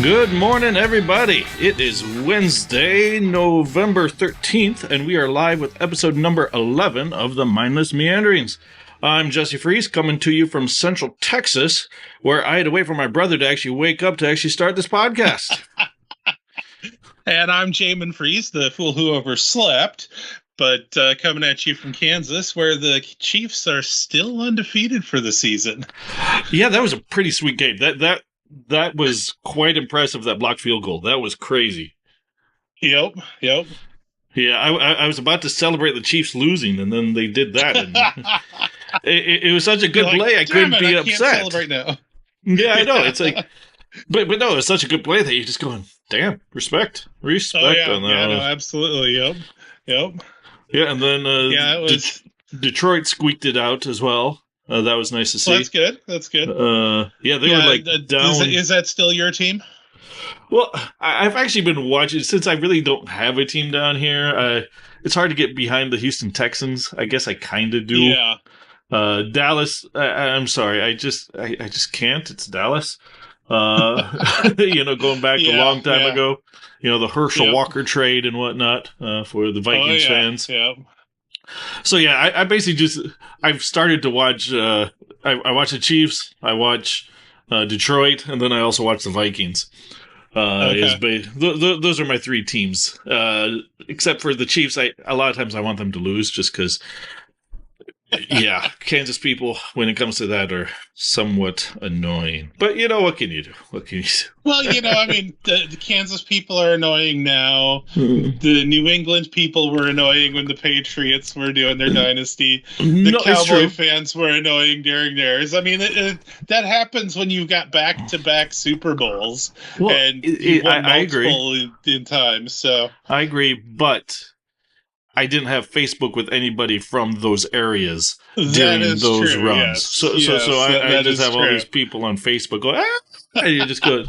Good morning, everybody. It is Wednesday, November 13th, and we are live with episode number 11 of the Mindless Meanderings. I'm Jesse Fries, coming to you from Central Texas, where I had to wait for my brother to actually wake up to actually start this podcast. And I'm Jamin Fries, the fool who overslept, but coming at you from Kansas, where the Chiefs are still undefeated for the season. Yeah, that was a pretty sweet game. That was quite impressive, that blocked field goal. That was crazy. Yep. Yeah, I was about to celebrate the Chiefs losing, and then they did that. And it was such a good play, I couldn't be upset. Can't celebrate now. Yeah, I know. It's like, but no, it's such a good play that you're just going, damn, respect Oh, yeah, on that. yeah, no, absolutely, yep. Yeah, and then it was... Detroit squeaked it out as well. That was nice to see. Well, that's good. Yeah, they were like down. Is that still your team? Well, I've actually been watching, since I really don't have a team down here. It's hard to get behind the Houston Texans. I guess I kind of do. Yeah. Dallas, I'm sorry, I just can't. It's Dallas. Going back a long time ago. The Herschel Walker trade and whatnot for the Vikings fans. Yeah. So yeah, I basically I've started to watch. I watch the Chiefs, I watch Detroit, and then I also watch the Vikings. Those are my three teams. Except for the Chiefs, a lot of times I want them to lose just because. Yeah, Kansas people, when it comes to that, are somewhat annoying. But what can you do? What can you do? Well, the Kansas people are annoying now. The New England people were annoying when the Patriots were doing their dynasty. The Cowboy fans were annoying during theirs. I mean, that happens when you've got back-to-back Super Bowls. Well, and you won I agree. in time, so. I agree, but I didn't have Facebook with anybody from those areas during those runs. Yes. So I just have all these people on Facebook going, and you just go,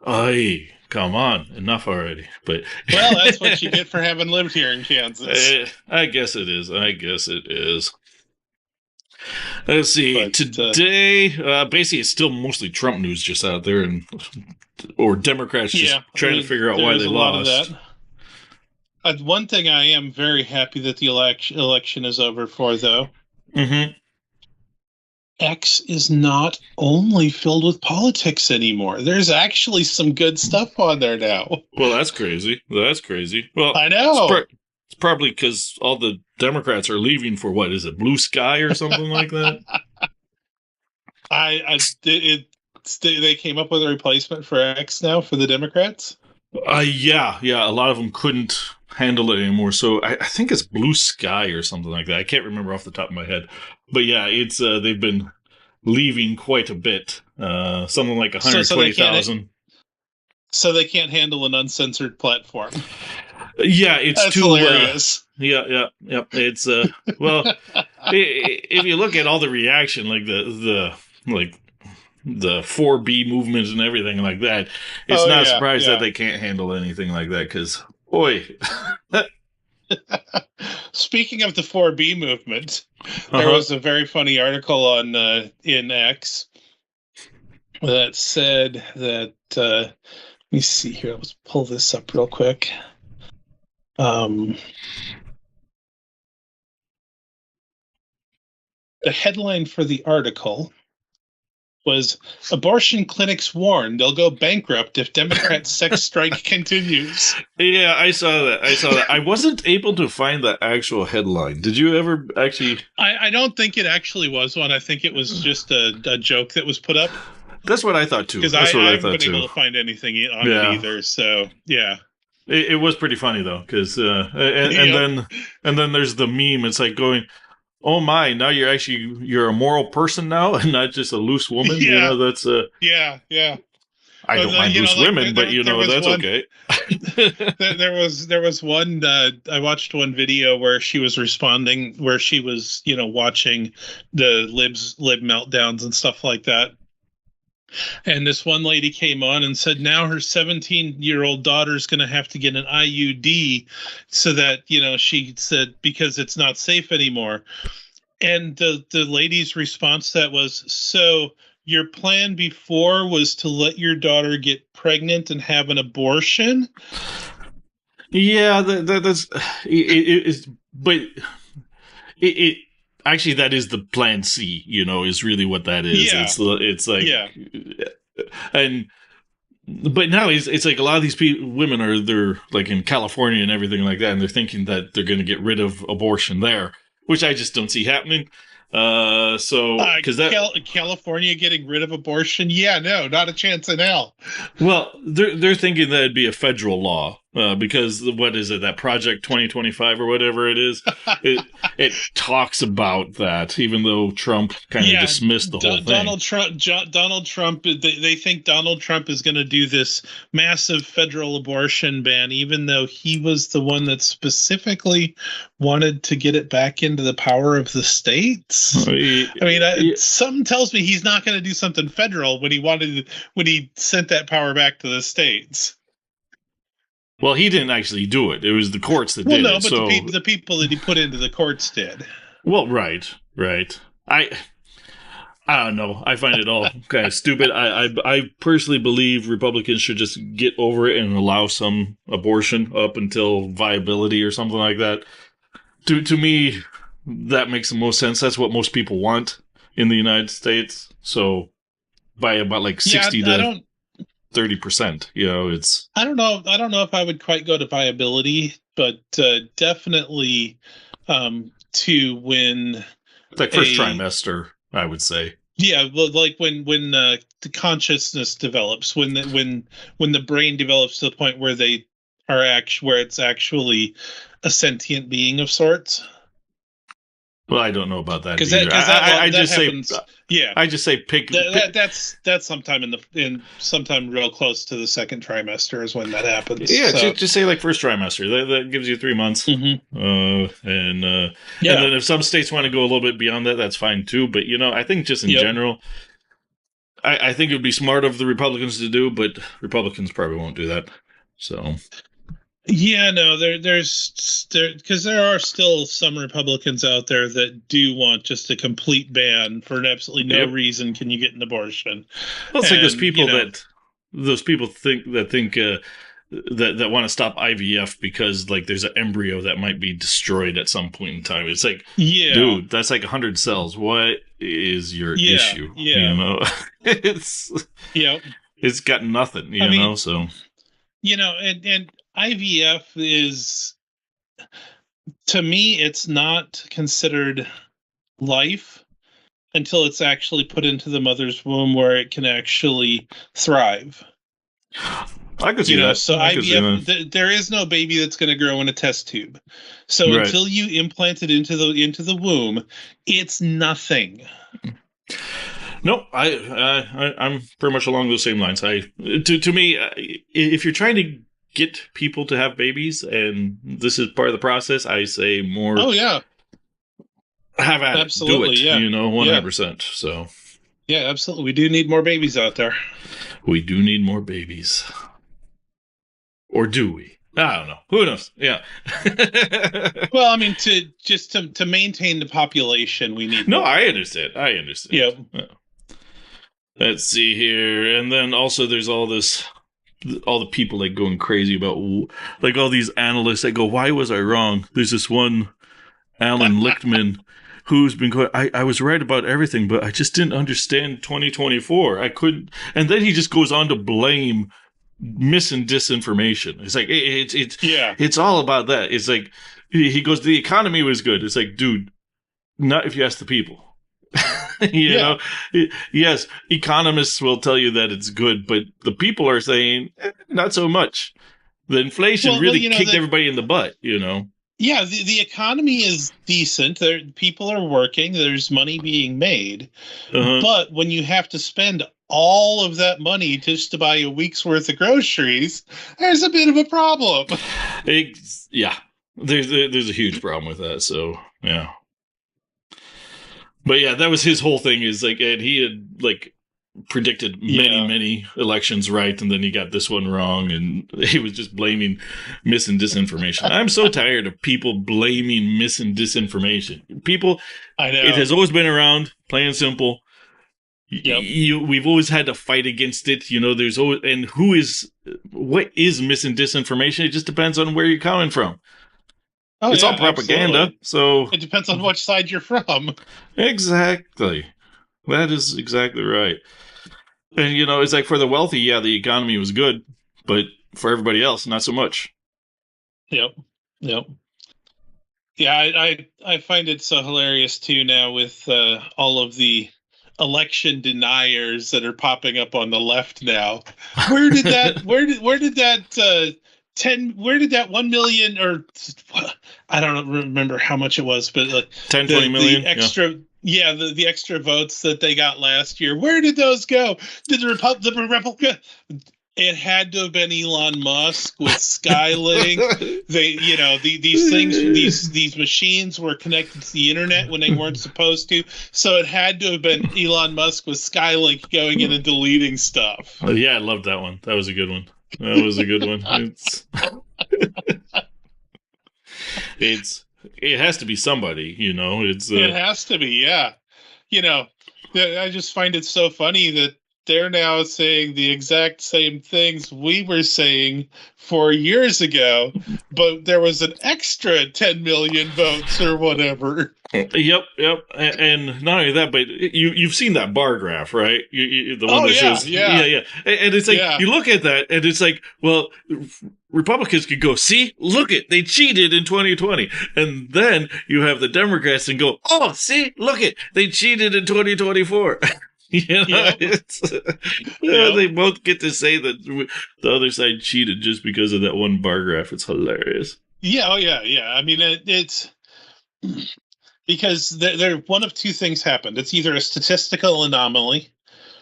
"Ay, come on, enough already." But well, that's what you get for having lived here in Kansas. I guess it is. Let's see. Today, basically, it's still mostly Trump news just out there, or Democrats just trying to figure out why they lost. One thing I am very happy that the election is over for, though. Mm-hmm. X is not only filled with politics anymore. There's actually some good stuff on there now. Well, that's crazy. Well, I know. It's probably because all the Democrats are leaving for, what is it, Blue Sky or something like that? They came up with a replacement for X now for the Democrats? Yeah. A lot of them couldn't handle it anymore. So I think it's Blue Sky or something like that. I can't remember off the top of my head. But yeah, it's they've been leaving quite a bit. Something like 120,000. So they can't handle an uncensored platform. Yeah, it's That's too hilarious. Yeah. It's well, if you look at all the reaction, like the 4B movement and everything like that, it's not surprised that they can't handle anything like that, because, boy. Speaking of the 4B movement, there was a very funny article on in X that said that, let me see here, let's pull this up real quick. The headline for the article was "Abortion clinics warn they'll go bankrupt if Democrat sex strike continues." Yeah, I saw that. I wasn't able to find the actual headline. Did you ever actually? I don't think it actually was one. I think it was just a joke that was put up. That's what I thought too. Because I haven't been able to find anything on it either. So yeah. It was pretty funny though, because and then there's the meme. It's like going, "Oh my! Now you're a moral person now, and not just a loose woman." Yeah. That's yeah. I don't mind loose women, but that's okay. There was one. I watched one video where she was responding, where she was watching the lib meltdowns and stuff like that. And this one lady came on and said now her 17-year-old daughter is going to have to get an IUD so that, she said, because it's not safe anymore. And the lady's response to that was, so your plan before was to let your daughter get pregnant and have an abortion. Yeah, that's it's, but it actually that is the plan C. Is really what that is. Yeah, It's like, yeah. and but now it's like a lot of these women they're like in California and everything like that, and they're thinking that they're going to get rid of abortion there, which I just don't see happening. So because California getting rid of abortion? Yeah, no, not a chance in hell. Well, they're thinking that it'd be a federal law because what is it, that Project 2025 or whatever it is? It talks about that, even though Trump kind of dismissed the whole thing. Donald Trump. They think Donald Trump is going to do this massive federal abortion ban, even though he was the one that specifically wanted to get it back into the power of the states. Something tells me he's not going to do something federal when he sent that power back to the states. Well, he didn't actually do it. It was the courts that did it. But so the people that he put into the courts did. Well, right. I don't know. I find it all kind of stupid. I personally believe Republicans should just get over it and allow some abortion up until viability or something like that. To me, that makes the most sense. That's what most people want in the United States. So by about like 60 to 30%, it's. I don't know if I would quite go to viability, but definitely to when like first trimester, I would say. Yeah, like when the consciousness develops, when the brain develops to the point where where it's actually a sentient being of sorts. Well, I don't know about that either. I just say pick. That's sometime real close to the second trimester is when that happens. Yeah, so. just say like first trimester. That gives you 3 months. Mm-hmm. And then if some states want to go a little bit beyond that, that's fine too. But I think just in general, I think it would be smart of the Republicans to do, but Republicans probably won't do that. So. Yeah, no, because there are still some Republicans out there that do want just a complete ban for absolutely no reason. Can you get an abortion? Well, it's like those people think that want to stop IVF because like there's an embryo that might be destroyed at some point in time. It's like, dude, that's like 100 cells. What is your issue? Yeah, it's got nothing. You know, so and IVF is, to me, it's not considered life until it's actually put into the mother's womb where it can actually thrive. I could see that. So IVF, there is no baby that's going to grow in a test tube. So until you implant it into the womb, it's nothing. No, I'm pretty much along those same lines. To me, if you're trying to get people to have babies, and this is part of the process, I say more. Oh yeah, have at absolutely, it. Do it. 100%. So yeah, absolutely. We do need more babies out there. We do need more babies, or do we? I don't know. Who knows? Yeah. Well, I mean, to maintain the population, we need. No, more. I understand. Yeah. Let's see here, and then also there's all the people like going crazy about like all these analysts that go, why was I wrong? There's this one Alan Lichtman who's been going, I was right about everything, but I just didn't understand 2024. I couldn't. And then he just goes on to blame mis and disinformation. It's like, it's all about that. It's like, he goes, the economy was good. It's like, dude, not if you ask the people. Know, yes, economists will tell you that it's good, but the people are saying not so much. The inflation really kicked everybody in the butt. Yeah, the economy is decent. People are working. There's money being made, but when you have to spend all of that money just to buy a week's worth of groceries, there's a bit of a problem. There's a huge problem with that. So yeah. But yeah, that was his whole thing. Is like, and he had like predicted many elections right, and then he got this one wrong, and he was just blaming mis and disinformation. I'm so tired of people blaming mis and disinformation. People, I know, it has always been around. Plain and simple. Yep. We've always had to fight against it. There's always, and what is missing disinformation? It just depends on where you're coming from. Oh, It's yeah, all propaganda. absolutely. So It depends on which side you're from. exactly. That is exactly right. And, it's like for the wealthy, yeah, the economy was good, but for everybody else, not so much. Yep. Yep. Yeah, I find it so hilarious too now with all of the election deniers that are popping up on the left now. Where did that where did that 1 million, or I don't remember how much it was, but 10, 20 million. the extra the extra votes that they got last year, where did those go? Did the Republican, it had to have been Elon Musk with Skylink. These things, these machines were connected to the internet when they weren't supposed to. So it had to have been Elon Musk with Skylink going in and deleting stuff. Oh, yeah, I loved that one. That was a good one. That was a good one. It has to be somebody, It has to be, yeah. I just find it so funny that they're now saying the exact same things we were saying 4 years ago, but there was an extra 10 million votes or whatever. Yep. And not only that, but you've seen that bar graph, right? The one that shows, yeah. And it's like you look at that, and it's like, well, Republicans could go, see, look it, they cheated in 2020, and then you have the Democrats and go, oh, see, look it, they cheated in 2024. They both get to say that the other side cheated just because of that one bar graph. It's hilarious. Yeah, I mean, it's because there one of two things happened. It's either a statistical anomaly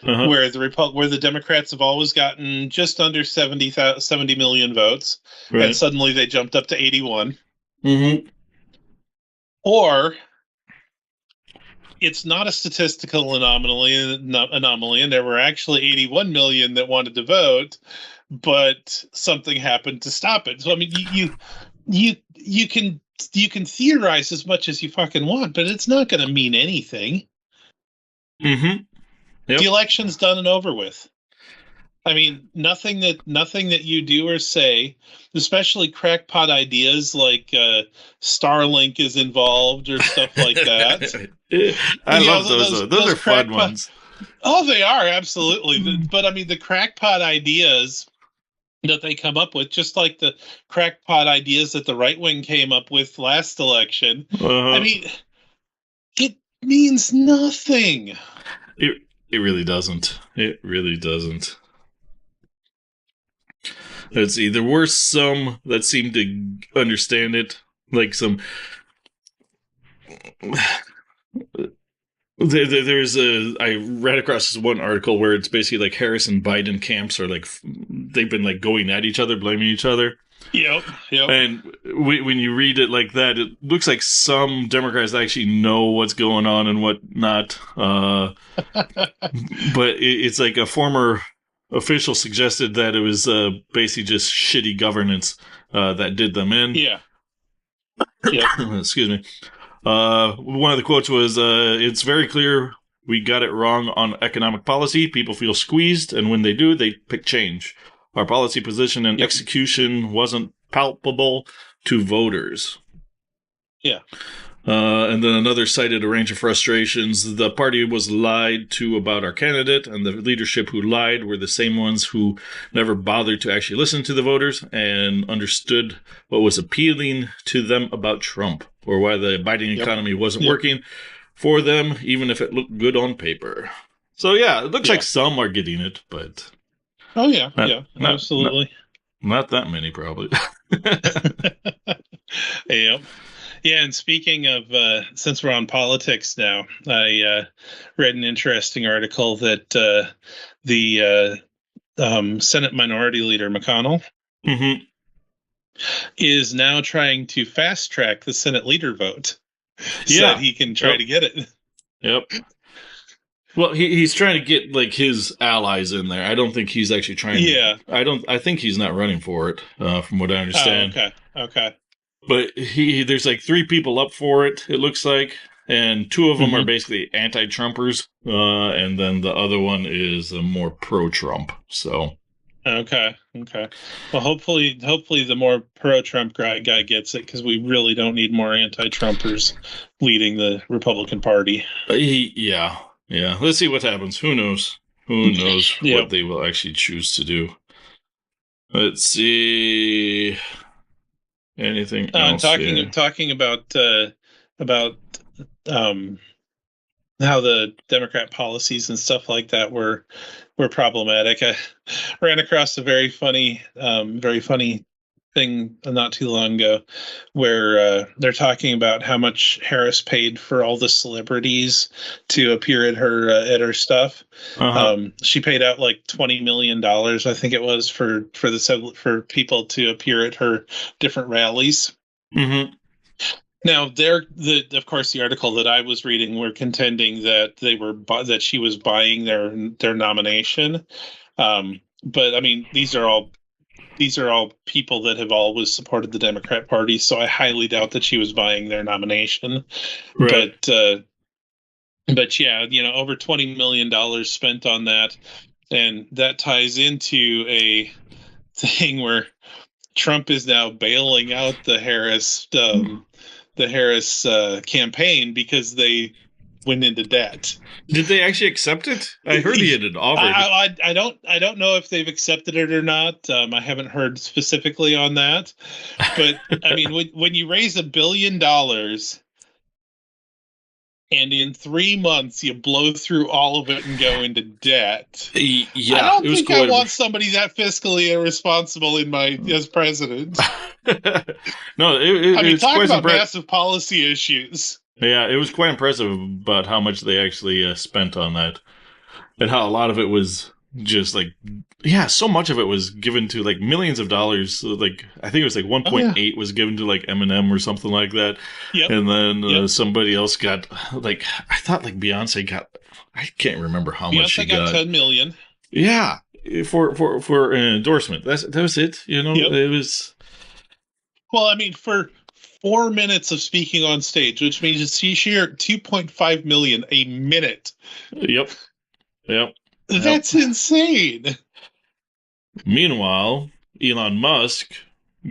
where the Democrats have always gotten just under 70 million votes, right, and suddenly they jumped up to 81, or it's not a statistical anomaly, and there were actually 81 million that wanted to vote, but something happened to stop it. So I mean, you can theorize as much as you fucking want, but it's not going to mean anything. Yep. The election's done and over with. I mean, nothing that you do or say, especially crackpot ideas like Starlink is involved or stuff like that. I love those. Those are fun ones. Oh, they are, absolutely. But I mean, the crackpot ideas that they come up with, just like the crackpot ideas that the right wing came up with last election. I mean, it means nothing. It really doesn't. It really doesn't. Let's see. There were some that seemed to understand it, like some. I read across this one article where it's basically like Harris and Biden camps are like they've been like going at each other, blaming each other. Yep. And when you read it like that, it looks like some Democrats actually know what's going on and what not. But it's like a former official suggested that it was basically just shitty governance that did them in. Yeah. Excuse me. One of the quotes was, it's very clear we got it wrong on economic policy. People feel squeezed, and when they do, they pick change. Our policy position and execution wasn't palpable to voters. Yeah. And then another cited a range of frustrations. The party was lied to about our candidate, and the leadership who lied were the same ones who never bothered to actually listen to the voters and understood what was appealing to them about Trump, or why the Biden economy wasn't working for them, even if it looked good on paper. So, yeah, it looks like some are getting it, but... Oh, yeah, absolutely. Not that many, probably. Yep. Yeah, and speaking of, since we're on politics now, I read an interesting article that the Senate Minority Leader McConnell is now trying to fast track the Senate leader vote so that he can try to get it. Yep. Well, he's trying to get like his allies in there. I don't think he's actually trying. Yeah. I think he's not running for it, from what I understand. Oh, okay. But there's like 3 people up for it, it looks like. and two of them are Mhm. basically anti-Trumpers, and then the other one is more pro-Trump. So Okay. Okay. Well, hopefully the more pro-Trump guy gets it, because we really don't need more anti-Trumpers leading the Republican Party. yeah, yeah. Let's see what happens. Who knows? Who knows what Yep. they will actually choose to do? Let's see. Anything And else here? talking about um how the Democrat policies and stuff like that were problematic. I ran across a very funny thing not too long ago, where they're talking about how much Harris paid for all the celebrities to appear at her stuff. Uh-huh. She paid out like $20 million, I think it was, for people to appear at her different rallies. Mm-hmm. Now, of course, the article that I was reading were contending that that she was buying their nomination. But I mean, these are all people that have always supported the Democrat Party, so I highly doubt that she was buying their nomination. Right. But yeah, over $20 million spent on that, and that ties into a thing where Trump is now bailing out the Harris campaign because they went into debt. Did they actually accept it? I heard he had offered. I don't know if they've accepted it or not. I haven't heard specifically on that, but I mean, when you raise $1 billion and in 3 months you blow through all of it and go into debt, I Yeah, don't it was think I quite. want somebody that fiscally irresponsible as president. No, I mean, it's talk quite about impressive. massive policy issues. Yeah, it was quite impressive about how much they actually spent on that, and how a lot of it was just like, yeah, so much of it was given to like millions of dollars. So, like I think it was like Oh yeah. 1.8 was given to like Eminem or something like that, Yep. and then Yep. somebody else got like I thought like Beyonce got. I can't remember how much she Beyonce got got. 10 million. Yeah, for an endorsement. That was it. Yep. It was. Well, I mean, for 4 minutes of speaking on stage, which means she earned 2.5 million a minute. Yep. Yep. Yep. That's insane. Meanwhile, Elon Musk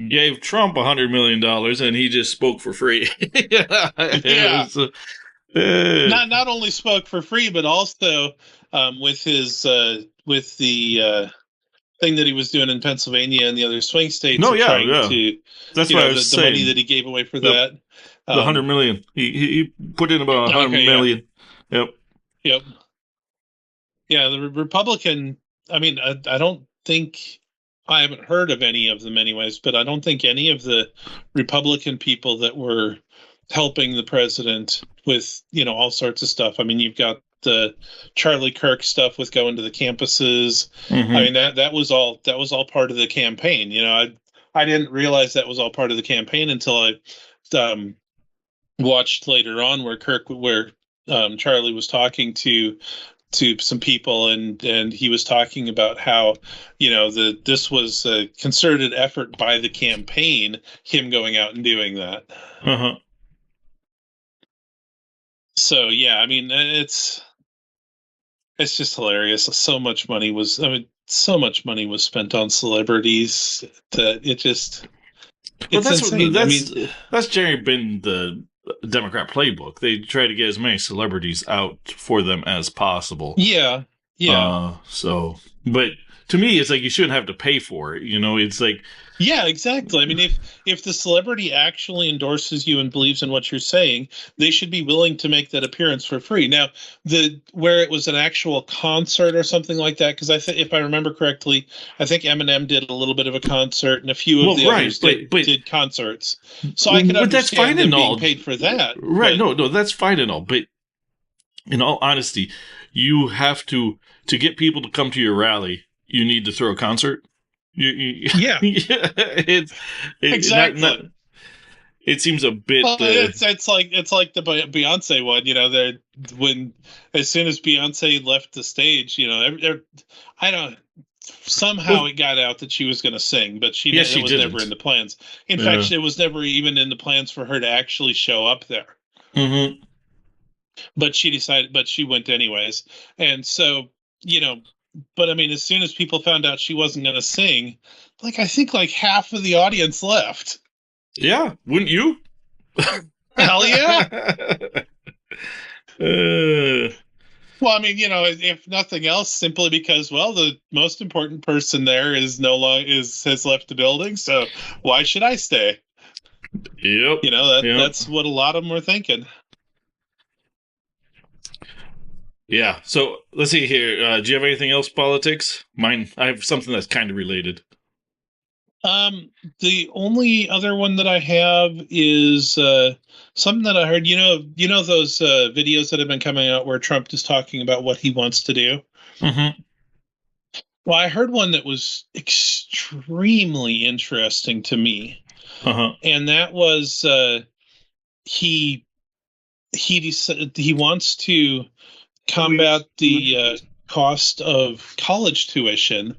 gave Trump $100 million, and he just spoke for free. Yeah. It was, Not only spoke for free, but also with the thing that he was doing in Pennsylvania and the other swing states no, of yeah, trying yeah. to, That's what I was the money saying. that he gave away for Yep. that. The 100 million. He put in about 100 Okay, yeah. million. Yep. Yep. Yeah, the Republican. I mean, I don't think I haven't heard of any of them, anyways. But I don't think any of the Republican people that were helping the president with all sorts of stuff. I mean, you've got the Charlie Kirk stuff with going to the campuses. Mm-hmm. I mean, that was all part of the campaign. I didn't realize that was all part of the campaign until I watched later on where Charlie was talking to some people, and he was talking about how this was a concerted effort by the campaign, him going out and doing that. Uh-huh. So yeah, I mean, it's just hilarious. So much money was spent on celebrities that Well, it's insane. that's generally been the Democrat playbook. They try to get as many celebrities out for them as possible. Yeah. But to me, it's like you shouldn't have to pay for it. It's like, Yeah, exactly. I mean, if the celebrity actually endorses you and believes in what you're saying, they should be willing to make that appearance for free. Now, where it was an actual concert or something like that, because if I remember correctly, I think Eminem did a little bit of a concert, and a few of the others did concerts. So I can but that's fine understand them and all. being paid for that. Right? No, that's fine and all. But in all honesty, you have to get people to come to your rally. You need to throw a concert. Yeah. Exactly. It seems a bit. Well, it's like the Beyonce one. When as soon as Beyonce left the stage, I don't. Somehow it got out that she was going to sing, but it was didn't. never in the plans. In fact, it was never even in the plans for her to actually show up there. Mm-hmm. but she went anyways. And so, you know, but I mean, as soon as people found out she wasn't going to sing, like, I think like half of the audience left. Yeah, wouldn't you? Hell yeah. uh, Well, I mean, if nothing else, simply because, well, the most important person there is no longer has left the building, so why should I stay? yep. Yep. That's what a lot of them were thinking. Yeah. So let's see here. Do you have anything else politics? Mine. I have something that's kind of related. Um, the only other one that I have is something that I heard. Those videos that have been coming out where Trump is talking about what he wants to do. Mm-hmm. Well, I heard one that was extremely interesting to me, Uh-huh. and that was he he wants to combat the cost of college tuition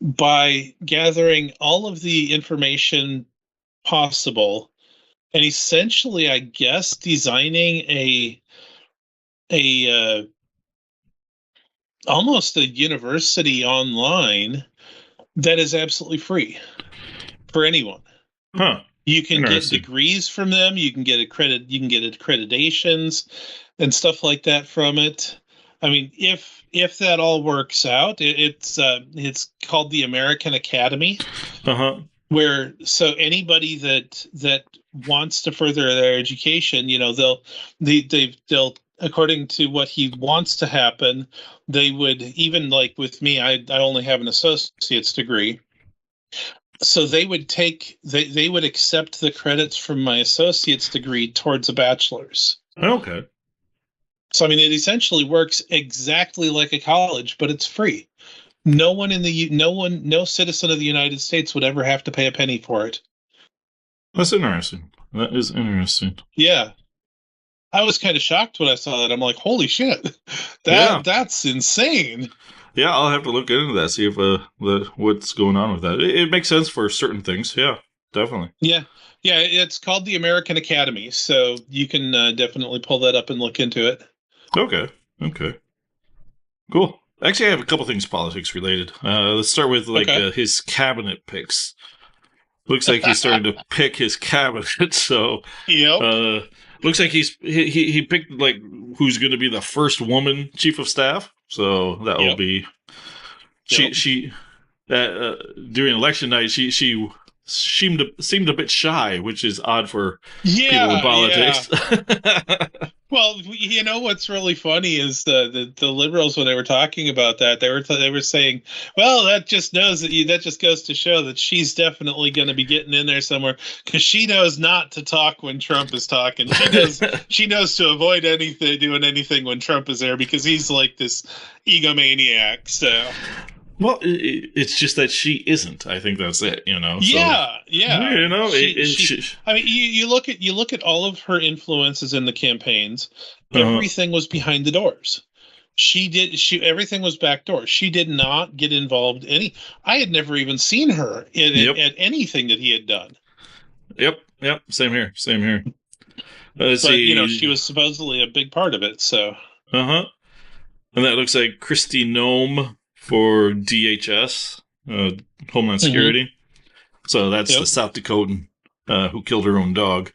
by gathering all of the information possible and essentially, I guess, designing a almost a university online that is absolutely free for anyone. Huh. You can get Interesting. degrees from them. You can get accreditations and stuff like that from it. I mean, if that all works out, it's called the American Academy, Uh-huh. where so anybody that wants to further their education, they'll according to what he wants to happen, they would, even like with me, I only have an associate's degree, so they would accept the credits from my associate's degree towards a bachelor's. Okay. So I mean, it essentially works exactly like a college, but it's free. No citizen of the United States would ever have to pay a penny for it. That's interesting. That is interesting. Yeah, I was kind of shocked when I saw that. I'm like, holy shit, Yeah. that's insane. Yeah, I'll have to look into that, see if what's going on with that. It makes sense for certain things. Yeah, definitely. Yeah, yeah, it's called the American Academy, so you can definitely pull that up and look into it. Okay. Okay. Cool. Actually, I have a couple things politics related. Let's start with Okay. his cabinet picks. Looks like he's starting to pick his cabinet. So, Yep. looks like he picked like who's going to be the first woman chief of staff. So that will Yep. be Yep. she during election night she seemed a bit shy, which is odd for people in Yeah, yeah. politics. Well, what's really funny is the liberals, when they were talking about that, they were saying, well, that just goes to show that she's definitely going to be getting in there somewhere, because she knows not to talk when Trump is talking. She knows to avoid doing anything when Trump is there, because he's like this egomaniac. So Well, it's just that she isn't. I think that's it. yeah, yeah. She I mean, you look at all of her influences in the campaigns. uh, Everything was behind the doors. Everything was backdoor. She did not get involved I had never even seen her yep, at anything that he had done. yep. Same here. Same here. Let's But see. she was supposedly a big part of it. So Uh-huh. And that looks like Christy Nome for DHS, Homeland Security. So that's the Yep. South Dakotan who killed her own dog.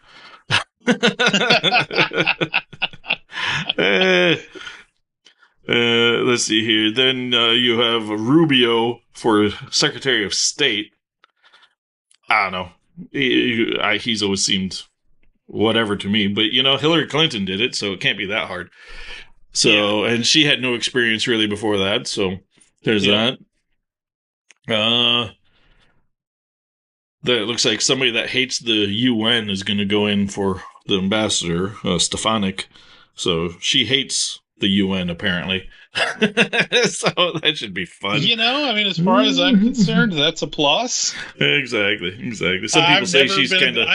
Uh, let's see here. Then you have Rubio for Secretary of State. I don't know. He's always seemed whatever to me, but Hillary Clinton did it, so it can't be that hard. So, and she had no experience really before that, so there's that. That looks like somebody that hates the UN is going to go in for the ambassador, Stefanik. So she hates the UN, apparently. So that should be fun. I mean, as far as I'm concerned, that's a plus. Exactly. Some people say she's kind of...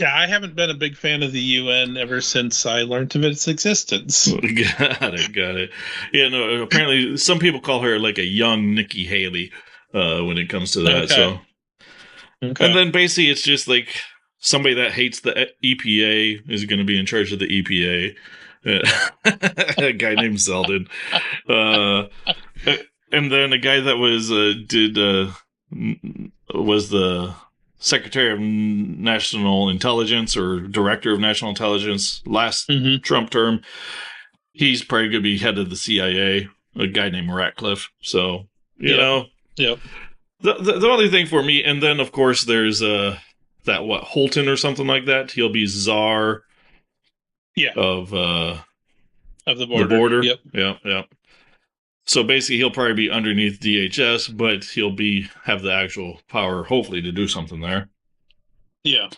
I haven't been a big fan of the UN ever since I learned of its existence. Got it. Yeah, no, apparently some people call her like a young Nikki Haley when it comes to that. Okay. So, Okay. and then basically it's just like somebody that hates the EPA is going to be in charge of the EPA. A guy named Zeldin. Uh, and then a guy that was the Secretary of National Intelligence or Director of National Intelligence last Mm-hmm. Trump term. He's probably going to be head of the CIA, a guy named Ratcliffe. So, you know, Yep. the only thing for me, and then of course there's Holton or something like that. He'll be czar of the the border. border. Yep. Yeah. So basically, he'll probably be underneath DHS, but he'll have the actual power, hopefully, to do something there. Yeah.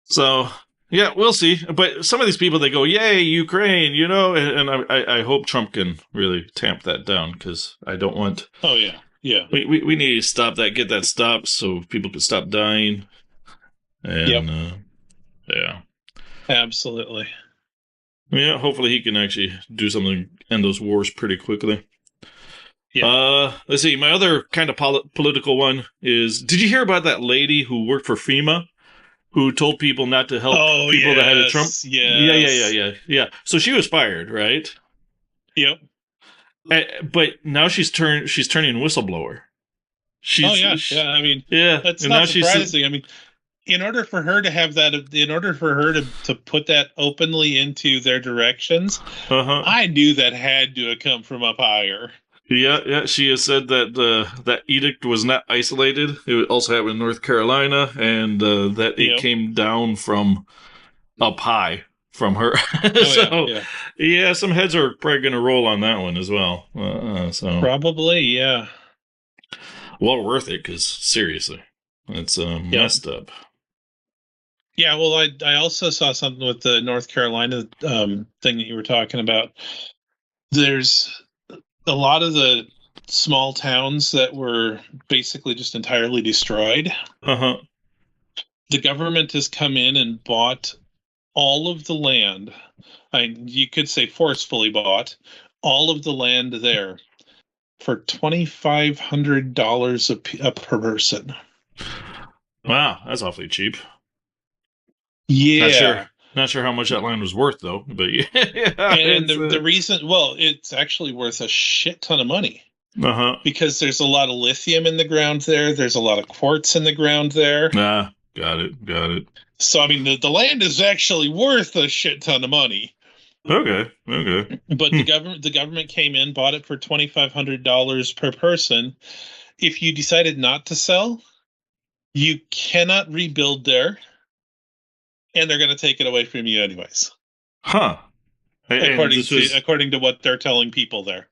So yeah, we'll see. But some of these people, they go, "Yay, Ukraine!" You know, and I hope Trump can really tamp that down because I don't want. Oh yeah. Yeah. We need to stop that, get that stopped, so people can stop dying. And yeah, absolutely. Yeah, hopefully he can actually do something, end those wars pretty quickly. Yeah. Let's see. My other kind of political one is: did you hear about that lady who worked for FEMA, who told people not to help people that had a Trump? Yes. Yeah. So she was fired, right? Yep. But now she's turning whistleblower. Yeah. I mean, that's and not now surprising. I mean, in order for her to have that, in order for her to put that openly into their directions, I knew that had to have come from up higher. Yeah. She has said that that edict was not isolated. It also happened in North Carolina, and that it came down from up high from her. Some heads are probably going to roll on that one as well. So probably, yeah. Well worth it, because seriously, it's messed up. Yeah, well, I also saw something with the North Carolina thing that you were talking about. There's a lot of the small towns that were basically just entirely destroyed. The government has come in and bought all of the land. You could say forcefully bought all of the land there for $2,500 per person. Wow, that's awfully cheap. Yeah. Not sure how much that land was worth, though. But yeah. And the reason, well, it's actually worth a shit ton of money. Because there's a lot of lithium in the ground there. There's a lot of quartz in the ground there. Got it. So, I mean, the land is actually worth a shit ton of money. Okay. But the government came in, bought it for $2,500 per person. If you decided not to sell, you cannot rebuild there. And they're going to take it away from you anyways. According to what they're telling people there.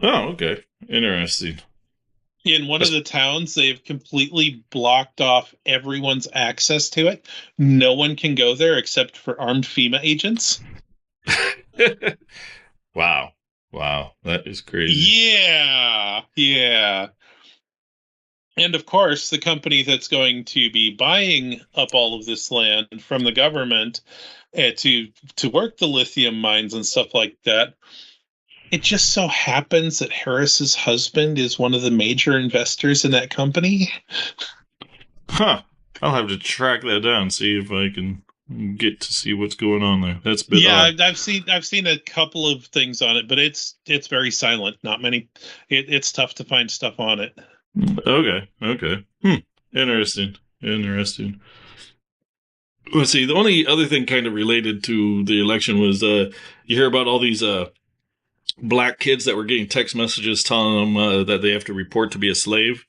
Oh, okay. Interesting. In one of the towns, they've completely blocked off everyone's access to it. No one can go there except for armed FEMA agents. Wow. That is crazy. Yeah. And of course, the company that's going to be buying up all of this land from the government to work the lithium mines and stuff like that, it just so happens that Harris's husband is one of the major investors in that company. I'll have to track that down, see if I can get to see what's going on there. That's a bit odd. I've seen a couple of things on it, but it's very silent. Not many. It's tough to find stuff on it. Okay. Interesting. Let's see. The only other thing kind of related to the election was you hear about all these black kids that were getting text messages telling them that they have to report to be a slave.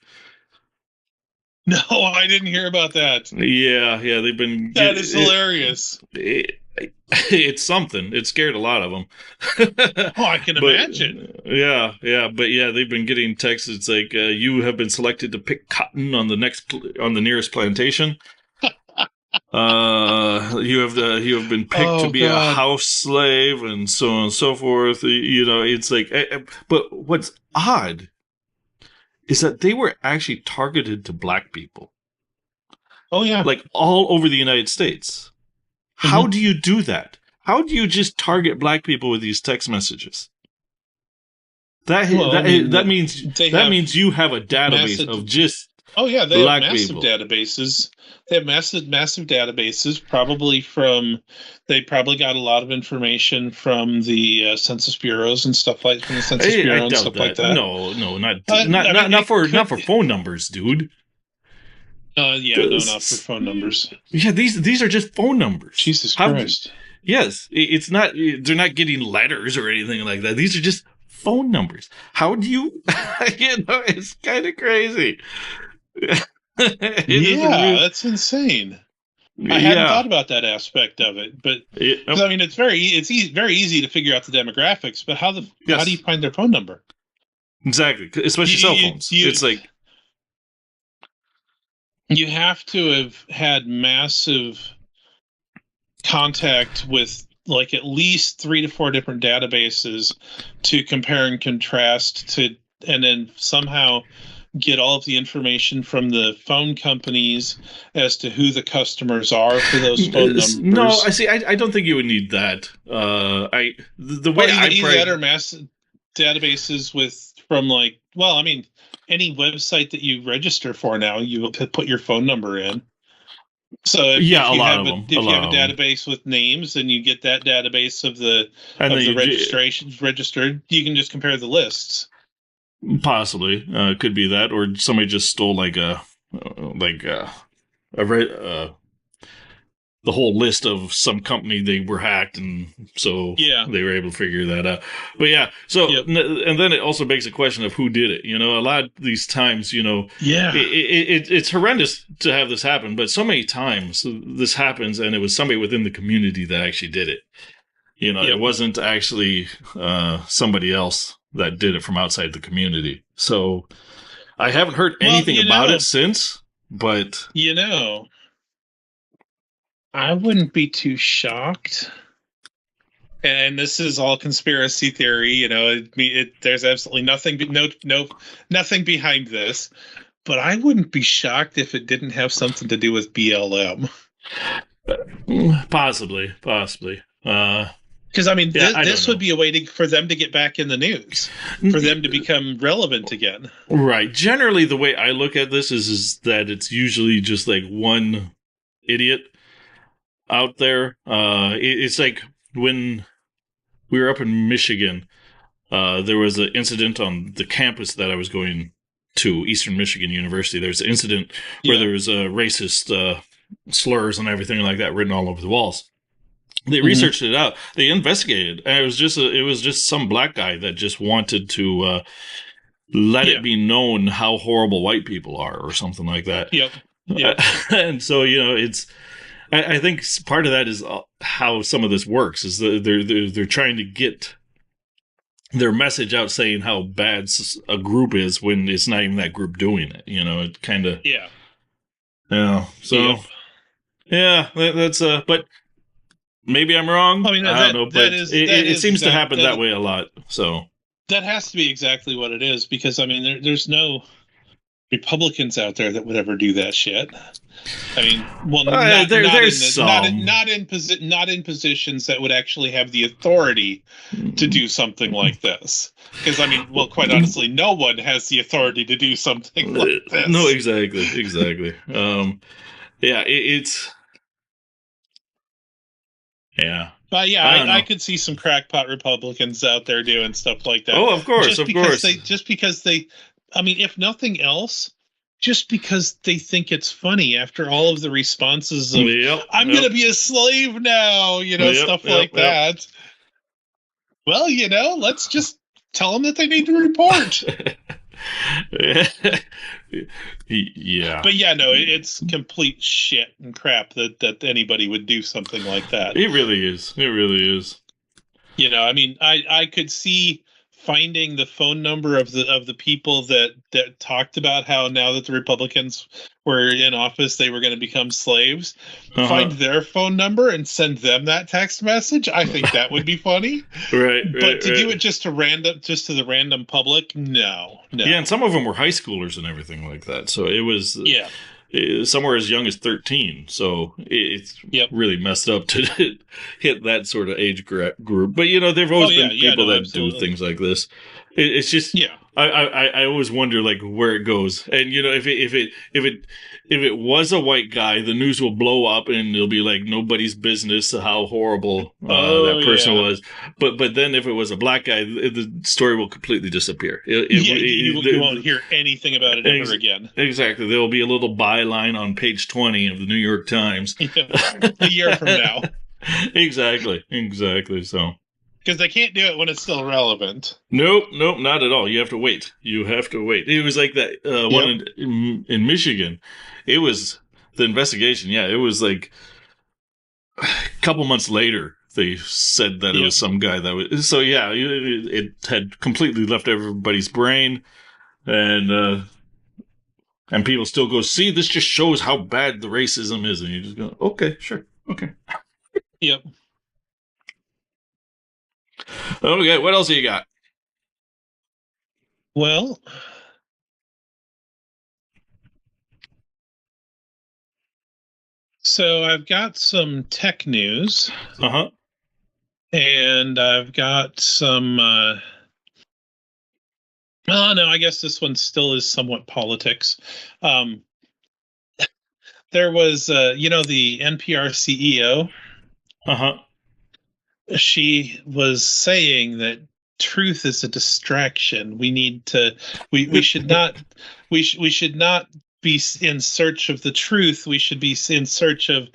No, I didn't hear about that. Yeah, they've been... That is hilarious. It's something. It scared a lot of them. I can imagine. Yeah, but yeah, they've been getting texts. It's like, you have been selected to pick cotton on the nearest plantation. You have been picked to be a house slave, and so on and so forth. It's like, but what's odd is that they were actually targeted to black people. Oh, yeah. Like all over the United States. Mm-hmm. How do you do that? How do you just target black people with these text messages? That means you have a database of just Oh yeah, they have Black massive people. databases. They have massive databases. They probably got a lot of information from the census bureaus and stuff like from the Census I Bureau and doubt stuff like that. that. No, no, not I mean, it not could. for phone numbers, dude. Yeah, no, not for phone numbers. Yeah, these are just phone numbers. Jesus How? Christ. Yes, it's not. They're not getting letters or anything like that. These are just phone numbers. How do you? It's kind of crazy. It is a Yeah, real. that's insane. I hadn't Yeah. thought about that aspect of it, but because Yep. I mean, very easy to figure out the demographics, but how do you Yes. find their phone number? Exactly. Especially cell phones. It's like you have to have had massive contact with like at least 3 to 4 different databases to compare and contrast to, and then somehow get all of the information from the phone companies as to who the customers are for those phone numbers. No, I see. I don't think you would need that. The way Either that or mass databases with from like, well, I mean, any website that you register for now, you put your phone number in. So if yeah, a you lot have of them. if you have a database with names and you get that database of the registrations registered, you can just compare the lists. Possibly, could be that, or somebody just stole like the whole list of some company they were hacked, and so they were able to figure that out. But yeah, so and then it also begs the question of who did it. A lot of these times, it's horrendous to have this happen, but so many times this happens, and it was somebody within the community that actually did it. It wasn't actually somebody else that did it from outside the community. So I haven't heard anything about it since, but I wouldn't be too shocked. And this is all conspiracy theory, there's absolutely nothing behind this. But I wouldn't be shocked if it didn't have something to do with BLM. Possibly. Because I mean, this would be a way for them to get back in the news, for them to become relevant again. Right. Generally, the way I look at this is that it's usually just like one idiot out there. It's like when we were up in Michigan, there was an incident on the campus that I was going to, Eastern Michigan University. There was an incident where there was racist slurs and everything like that written all over the walls. They researched it out. They investigated, and it was just some black guy that just wanted to let it be known how horrible white people are, or something like that. Yep. And so it's. I think part of that is how some of this works. Is they're trying to get their message out, saying how bad a group is when it's not even that group doing it. It kind of So that's but. Maybe I'm wrong. I mean, I don't know, but it seems to happen that way a lot. So that has to be exactly what it is, because I mean, there's no Republicans out there that would ever do that shit. I mean, well, not in positions that would actually have the authority to do something like this. Because I mean, well, quite honestly, no one has the authority to do something like this. No, exactly. It's. Yeah. But yeah, I could see some crackpot Republicans out there doing stuff like that. Oh, of course, just because they, I mean, if nothing else, just because they think it's funny after all of the responses of, I'm going to be a slave now, stuff like that. Well, let's just tell them that they need to report. Yeah. But yeah, no, it's complete shit and crap that anybody would do something like that. It really is. I mean, I could see finding the phone number of the people that talked about how now that the Republicans were in office, they were going to become slaves. Find their phone number and send them that text message. I think that would be funny. Right. But to do it just to the random public, no. Yeah, and some of them were high schoolers and everything like that. So it was somewhere as young as 13. So it's really messed up to hit that sort of age group. But there've always been people that do things like this. It's just I always wonder like where it goes, and if it was a white guy, the news will blow up, and it'll be like nobody's business how horrible Oh that person yeah. was. But then if it was a black guy, the story will completely disappear. Yeah, you won't hear anything about it ever again. Exactly, there will be a little byline on page 20 of the New York Times. Yeah, a year from now, Exactly. So. because they can't do it when it's still relevant. Nope, not at all. You have to wait. It was like that one Yep. in Michigan. It was the investigation. Yeah, it was like a couple months later. They said that it Yep. was some guy that was. So yeah, it had completely left everybody's brain, and people still go, see, this just shows how bad the racism is, and you just go, okay, sure, okay, Yep. okay. What else do you got? Well, so I've got some tech news, Uh huh. and I've got some. Oh no, I guess this one still is somewhat politics. Um, there was, the NPR CEO. Uh huh. She was saying that truth is a distraction. We should not we should not be in search of the truth. We should be in search of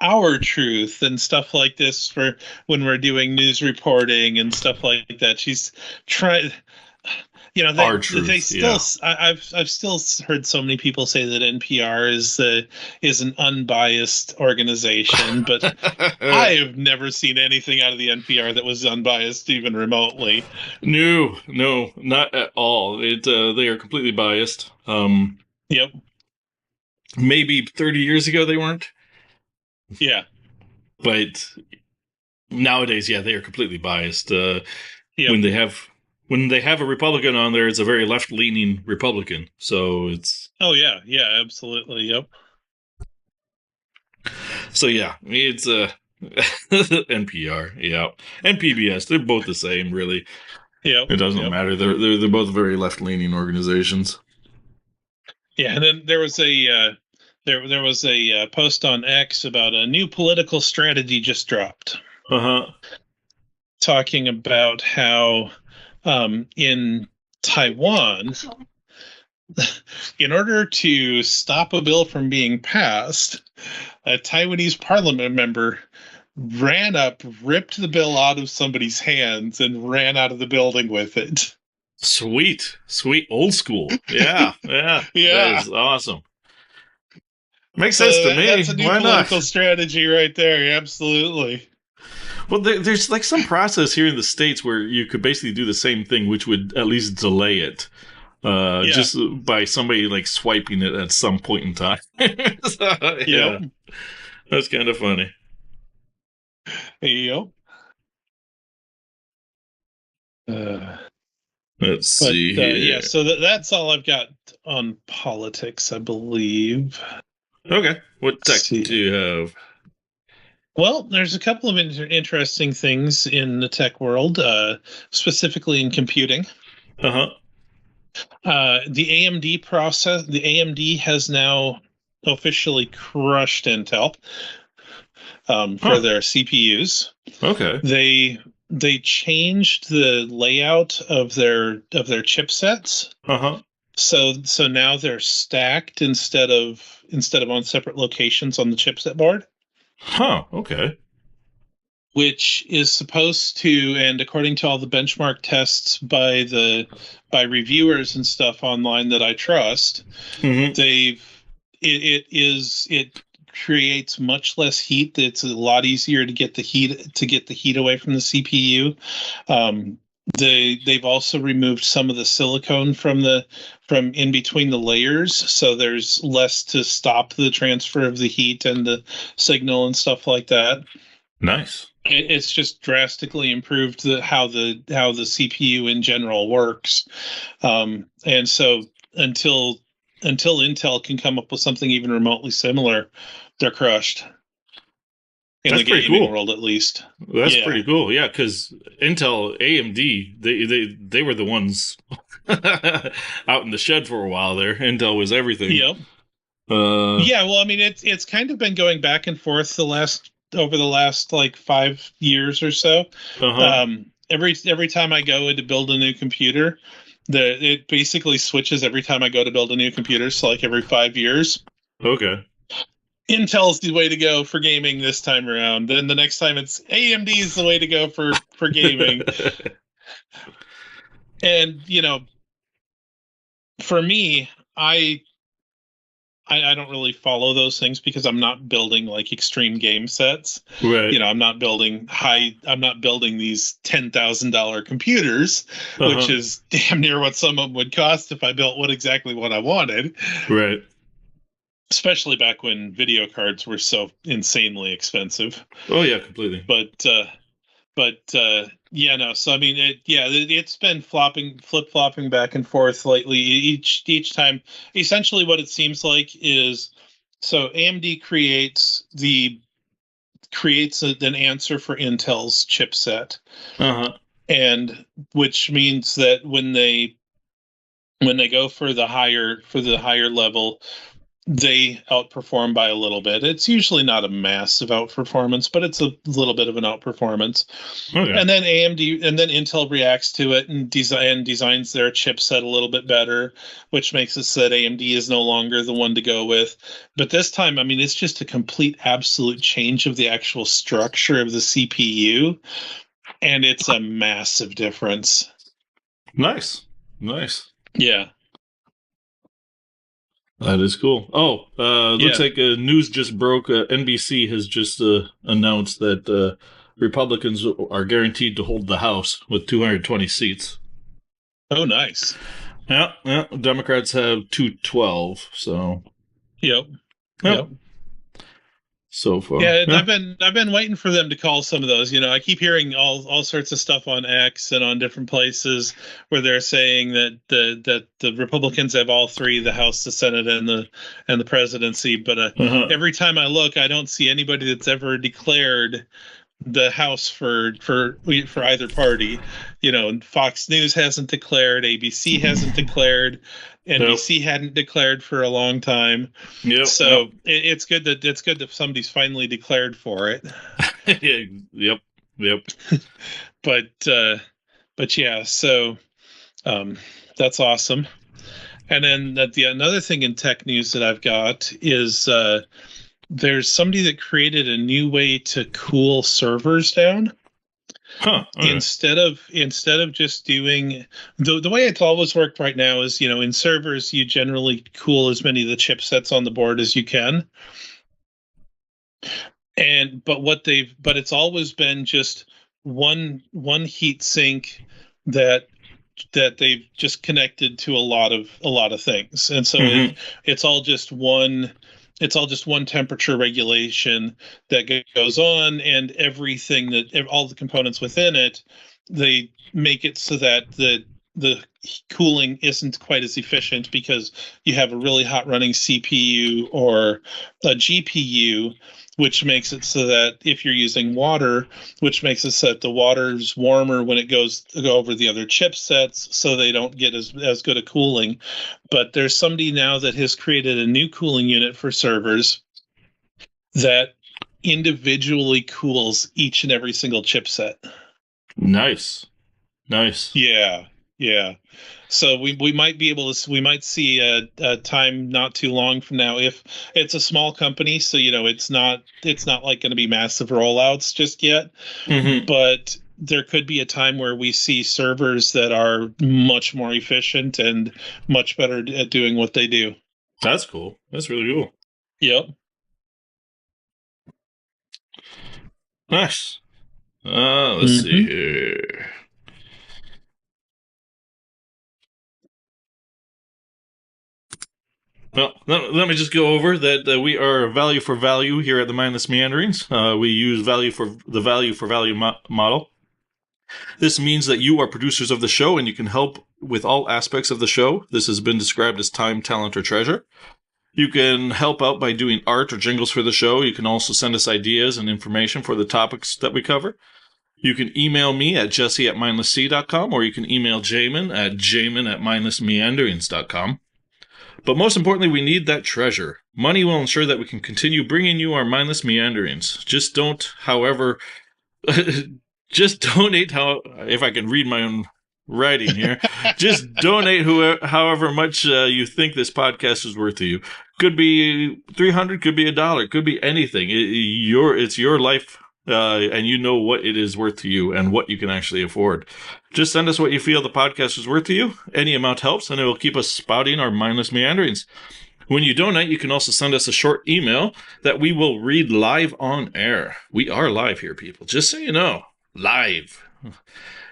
our truth and stuff like this for when we're doing news reporting and stuff like that. She's trying, Our they truth. still. Yeah. I've still heard so many people say that NPR is an unbiased organization, but I have never seen anything out of the NPR that was unbiased, even remotely. No, not at all. They are completely biased. Yep. Maybe 30 years ago they weren't, Yeah. but nowadays, yeah, they are completely biased. Yep. When they have a Republican on there, it's a very left-leaning Republican. So Oh yeah. Yeah. Absolutely. Yep. yeah, it's NPR, yeah, and PBS. They're both the same, really. Yep. It doesn't Yep. matter. They're both very left-leaning organizations. Yeah. And then there was there was a post on X about a new political strategy just dropped, Uh huh. talking about how in Taiwan, in order to stop a bill from being passed, a Taiwanese parliament member ran up, ripped the bill out of somebody's hands, and ran out of the building with it. Sweet, old school. Yeah, yeah, that Yeah. is awesome. Makes So sense to me. that's a new Why political not? strategy right there. Absolutely. Well, there's like some process here in the States where you could basically do the same thing, which would at least delay it, Yeah. just by somebody like swiping it at some point in time. So, yeah, Yep. that's kind of funny. Yep. Uh, Let's but see yeah, here. so that's all I've got on politics, I believe. Okay, what Let's tech do see. you have? Well, there's a couple of interesting things in the tech world, specifically in computing. Uh huh. The AMD has now officially crushed Intel for Huh. their CPUs. Okay. They changed the layout of their chipsets, Uh huh. so now they're stacked instead of on separate locations on the chipset board, Huh. Okay. which is supposed to, and according to all the benchmark tests by reviewers and stuff online that I trust, Mm-hmm. it creates much less heat. It's a lot easier to get the heat away from the CPU. Um, they've also removed some of the silicone from in between the layers, so there's less to stop the transfer of the heat and the signal and stuff like that. Nice. It's just drastically improved how the CPU in general works, and so until Intel can come up with something even remotely similar, they're crushed in That's the pretty gaming cool. world, at least. That's Yeah, pretty cool. Yeah, because Intel, AMD, they were the ones Out in the shed for a while there. Intel was everything. Yep. Uh, Yeah, well, I mean, it's kind of been going back and forth over the last like 5 years or so. uh-huh. Every time I go in to build a new computer, it basically switches every time I go to build a new computer. So like every 5 years, Okay. Intel's the way to go for gaming this time around. Then the next time it's AMD is the way to go for gaming. And for me, I don't really follow those things because I'm not building like extreme game sets. Right. I'm not building these $10,000 computers, which Uh-huh. is damn near what some of them would cost if I built exactly what I wanted. Right. Especially back when video cards were so insanely expensive. Oh yeah, completely. But yeah, no. So I mean, it's been flip flopping back and forth lately. Each time, essentially, what it seems like is so AMD creates an answer for Intel's chipset, Uh-huh. and which means that when they go for the higher level, they outperform by a little bit. It's usually not a massive outperformance, but it's a little bit of an outperformance. Okay. And then Intel reacts to it and designs their chipset a little bit better, which makes it so that AMD is no longer the one to go with. But this time, I mean, it's just a complete absolute change of the actual structure of the CPU, and it's a massive difference. Nice. Nice. Yeah. That is cool. Oh, looks Yeah. like news just broke. NBC has just announced that Republicans are guaranteed to hold the House with 220 seats. Oh, nice. Yeah, yeah. Democrats have 212. So, Yep. yep. Yep. So far, Yeah, yeah. I've been waiting for them to call some of those. I keep hearing all sorts of stuff on X and on different places where they're saying that the Republicans have all three, the House, the Senate, and the presidency. But Uh-huh. every time I look, I don't see anybody that's ever declared the House for either party. Fox News hasn't declared, ABC hasn't declared, Nope. NBC hadn't declared for a long time. Yep. Yep. So it's good that somebody's finally declared for it. Yep. Yep. But yeah, so um, that's awesome. And then another thing in tech news that I've got is there's somebody that created a new way to cool servers down. Huh. Okay. Instead of just doing the way it's always worked right now is, in servers you generally cool as many of the chipsets on the board as you can. But it's always been just one heat sink that they've just connected to a lot of things. And so Mhm. it's all just one temperature regulation that goes on, and everything all the components within it, they make it so that the cooling isn't quite as efficient because you have a really hot running CPU or a GPU, which makes it so that if you're using water, which makes it so that the water's warmer when it goes to go over the other chipsets, so they don't get as good a cooling. But there's somebody now that has created a new cooling unit for servers that individually cools each and every single chipset. Nice. Nice. Yeah, yeah. So we might be able to we might see a time not too long from now, if it's a small company, so it's not like going to be massive rollouts just yet, Hmm. but there could be a time where we see servers that are much more efficient and much better at doing what they do. That's cool. That's really cool. Yep. Nice. Let's see Mm-hmm. here. Well, let me just go over that we are value for value here at the Mindless Meanderings. We use value for value model. This means that you are producers of the show and you can help with all aspects of the show. This has been described as time, talent, or treasure. You can help out by doing art or jingles for the show. You can also send us ideas and information for the topics that we cover. You can email me at jesse@mindlesssea.com, or you can email Jamin at jamin@mindlessmeanderings.com. But most importantly, we need that treasure. Money will ensure that we can continue bringing you our mindless meanderings. Just don't, however, just donate if I can read my own writing here. Just donate however much you think this podcast is worth to you. Could be $300, could be $1, could be anything. It's your life, and you know what it is worth to you and what you can actually afford. Just send us what you feel the podcast is worth to you. Any amount helps, and it will keep us spouting our mindless meanderings. When you donate, you can also send us a short email that we will read live on air. We are live here, people, just so you know. Live.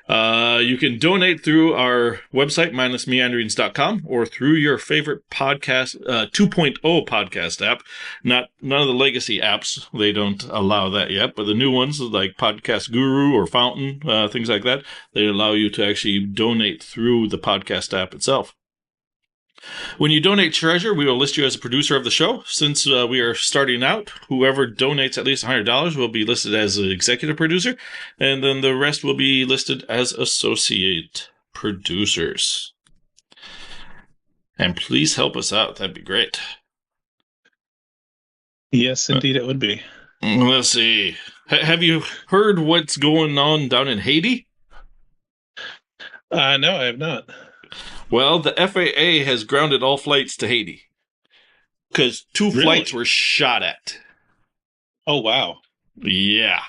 You can donate through our website, mindlessmeanderings.com, or through your favorite podcast, 2.0 podcast app. None of the legacy apps, they don't allow that yet, but the new ones like Podcast Guru or Fountain, things like that, they allow you to actually donate through the podcast app itself. When you donate treasure, we will list you as a producer of the show. Since we are starting out, whoever donates at least $100 will be listed as an executive producer, and then the rest will be listed as associate producers. And please help us out. That'd be great. Yes, indeed, it would be. Let's see. Have you heard what's going on down in Haiti? No, I have not. Well, the FAA has grounded all flights to Haiti because two flights were shot at. Oh, wow. Yeah.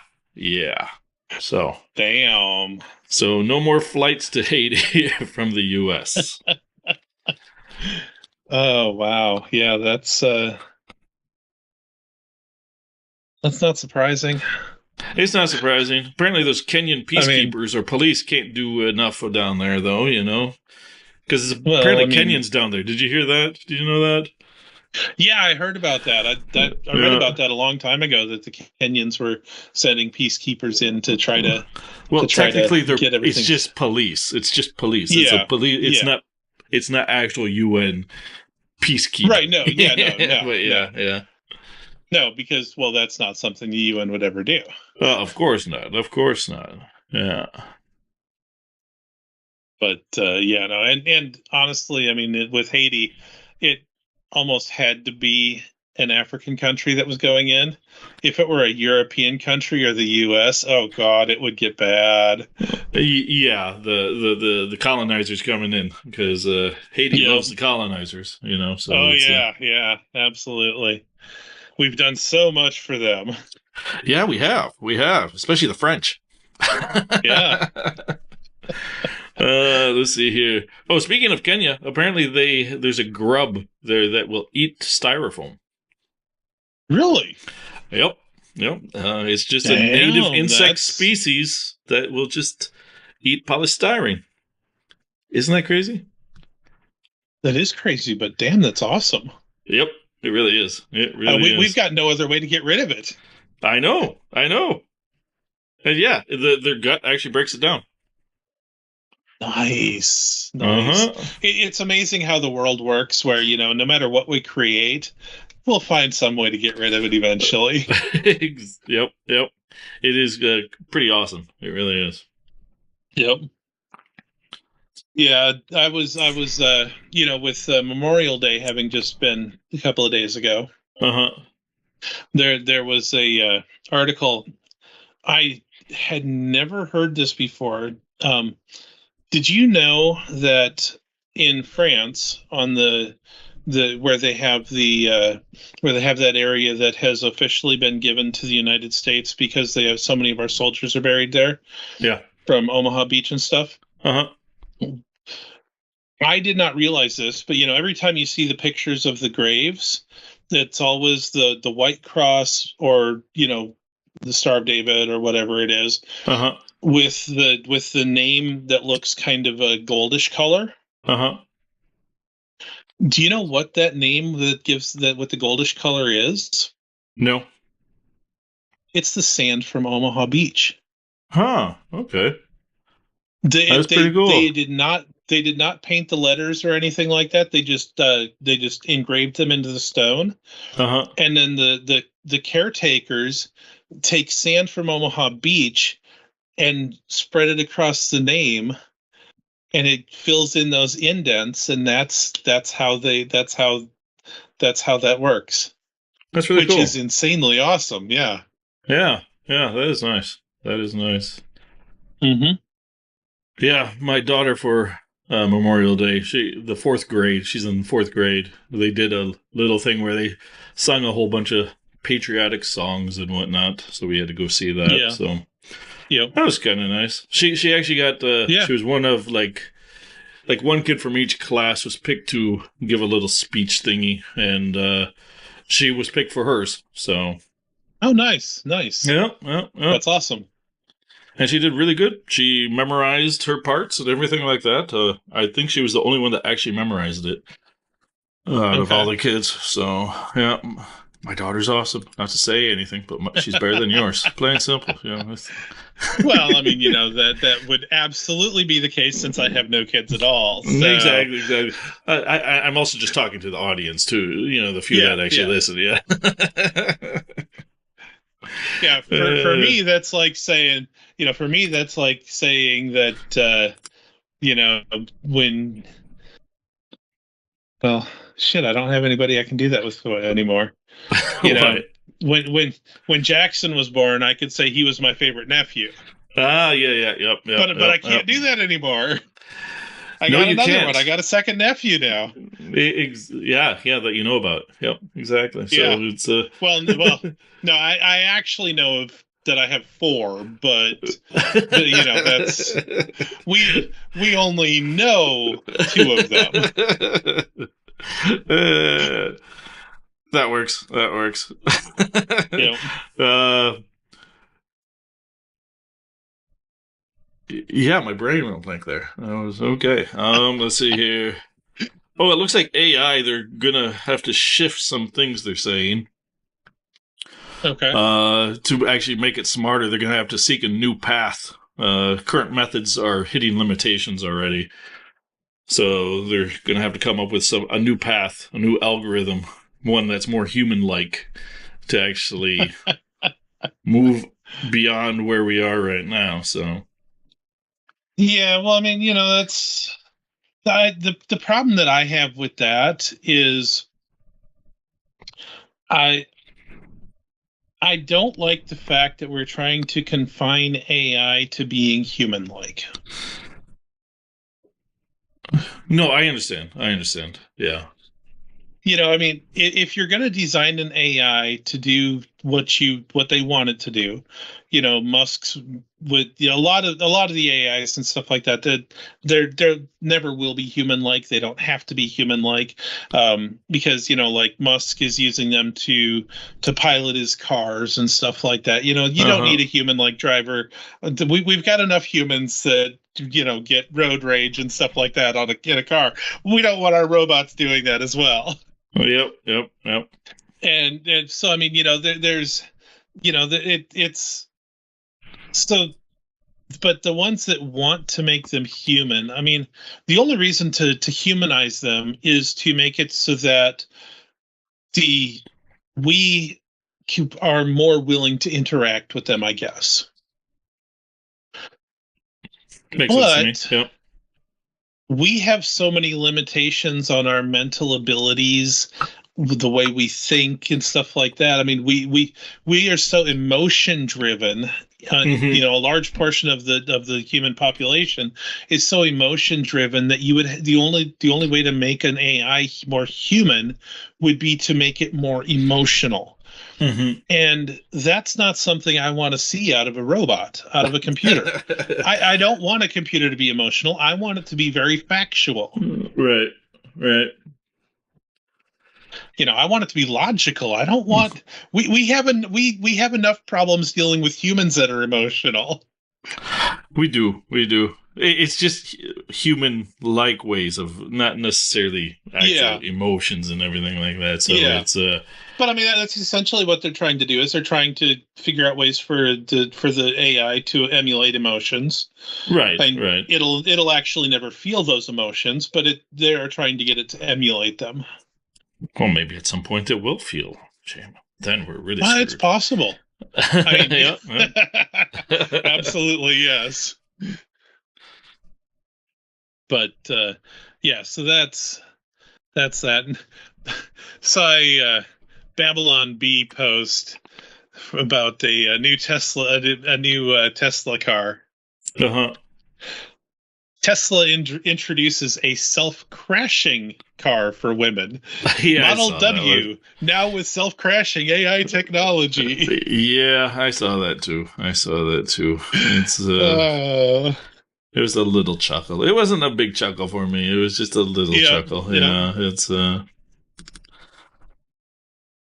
So. Damn. So no more flights to Haiti from the U.S. Oh, wow. Yeah, that's not surprising. It's not surprising. Apparently those Kenyan peacekeepers or police can't do enough down there, though, you know. Because apparently Kenyans down there. Did you hear that? Did you know that? Yeah, I heard about that. I read about that a long time ago, that the Kenyans were sending peacekeepers in to try to. Well, technically, get everything. It's just police. It's just police. Yeah. It's not. It's not actual UN peacekeeping. Right? No. Yeah. No. But yeah. No, because that's not something the UN would ever do. Of course not. Yeah. But and honestly, I mean, with Haiti, it almost had to be an African country that was going in. If it were a European country or the U.S., oh God, it would get bad. Yeah, the colonizers coming in, because Haiti loves the colonizers, you know. So yeah, absolutely. We've done so much for them. Yeah, we have, especially the French. Yeah. Let's see here. Oh, speaking of Kenya, apparently there's a grub there that will eat styrofoam. Really? Yep. It's just a native insect species that will just eat polystyrene. Isn't that crazy? That is crazy, but damn, that's awesome. Yep, it really is. We've got no other way to get rid of it. I know. And yeah, their gut actually breaks it down. Nice. Uh-huh. It's amazing how the world works, where, no matter what we create, we'll find some way to get rid of it eventually. Yep. It is pretty awesome. It really is. Yep. Yeah, I was with Memorial Day having just been a couple of days ago. Uh-huh. There was a article. I had never heard this before. Did you know that in France, on the where they have that area that has officially been given to the United States because they have so many of our soldiers are buried there? Yeah. From Omaha Beach and stuff. Uh-huh. I did not realize this, but every time you see the pictures of the graves, it's always the white cross or the Star of David or whatever it is. Uh-huh. With the name that looks kind of a goldish color. Uh-huh. Do you know what that name that gives that what the goldish color is? No. It's the sand from Omaha Beach. Huh. Okay. That's pretty cool. They did not paint the letters or anything like that. They just engraved them into the stone. Uh-huh. And then the caretakers take sand from Omaha Beach and spread it across the name, and it fills in those indents, and that's how that works, That's really which cool. is insanely awesome. Yeah. Yeah, yeah, that is nice. That is nice. Mm-hmm. Yeah, my daughter for Memorial Day, the fourth grade. She's in fourth grade. They did a little thing where they sung a whole bunch of patriotic songs and whatnot. So we had to go see that. Yeah. So Yep. that was kind of nice. She actually got Yeah. she was one of like one kid from each class was picked to give a little speech thingy, and she was picked for hers. So Oh, nice. Nice. yeah, yeah, yeah. That's awesome. And she did really good. She memorized her parts and everything like that. I think she was the only one that actually memorized it out of all Okay. the kids. So, yeah, my daughter's awesome. Not to say anything, but she's better than yours. Plain and simple. Well, I mean, that would absolutely be the case since I have no kids at all. So Exactly, exactly. I'm also just talking to the audience, too. The few yeah, that actually listen, yeah. yeah. For me, that's like saying, that, when, well, shit, I don't have anybody I can do that with anymore. You know, What? when Jackson was born, I could say he was my favorite nephew. Ah, yeah, yep, But I yep. can't do that anymore. I No, got you another can't. one. I got a second nephew now. Yeah, that you know about. Yep, exactly. So Yeah. it's Well, no, I actually know of that I have four, but that's we only know two of them. That works. That works. You know. uh, yeah, my brain went blank there. I was okay. Let's see here. Oh, it looks like AI. They're gonna have to shift some things. They're saying. Okay. To actually make it smarter, they're gonna have to seek a new path. Current methods are hitting limitations already. So they're going to have to come up with a new path, a new algorithm, one that's more human-like to actually move beyond where we are right now. So Yeah. Well, I mean, that's the problem that I have with that is I I don't like the fact that we're trying to confine AI to being human-like. no, I understand. I understand. Yeah. I mean, if you're going to design an AI to do what they want it to do, Musk's with a lot of the AIs and stuff like that, that they're never will be human like. They don't have to be human like, because like Musk is using them to pilot his cars and stuff like that. You don't Uh-huh. need a human like driver. We've got enough humans that get road rage and stuff like that in a car. We don't want our robots doing that as well. Oh, yep. And so I mean, there's it's so, but the ones that want to make them human, I mean, the only reason to humanize them is to make it so that the we are more willing to interact with them, I guess. Makes sense to me. But Yep. we have so many limitations on our mental abilities, the way we think and stuff like that. I mean, we are so emotion driven. Mm-hmm. A large portion of the human population is so emotion driven that the only way to make an AI more human would be to make it more emotional. Mm-hmm. And that's not something I want to see out of a robot, out of a computer. I don't want a computer to be emotional. I want it to be very factual. Right. Right. I want it to be logical. I don't want we have enough problems dealing with humans that are emotional. We do. We do. It's just human-like ways of not necessarily actual Yeah. emotions and everything like that. So Yeah. it's But I mean that's essentially what they're trying to do is they're trying to figure out ways for the AI to emulate emotions. right, And right. it'll actually never feel those emotions, but they are trying to get it to emulate them. Well, maybe at some point it will feel shame. Then we're really Well, it's screwed. possible. I mean, Yeah, yeah. absolutely yes. But yeah, so that's that. So I Babylon Bee post about a new Tesla car. Uh-huh. Tesla introduces a self-crashing car for women. Yeah, I Model saw that one. W, now with self-crashing AI technology. Yeah, I saw that too. I saw that too. Uh, It was a little chuckle. It wasn't a big chuckle for me. It was just a little yeah, chuckle. yeah. Yeah,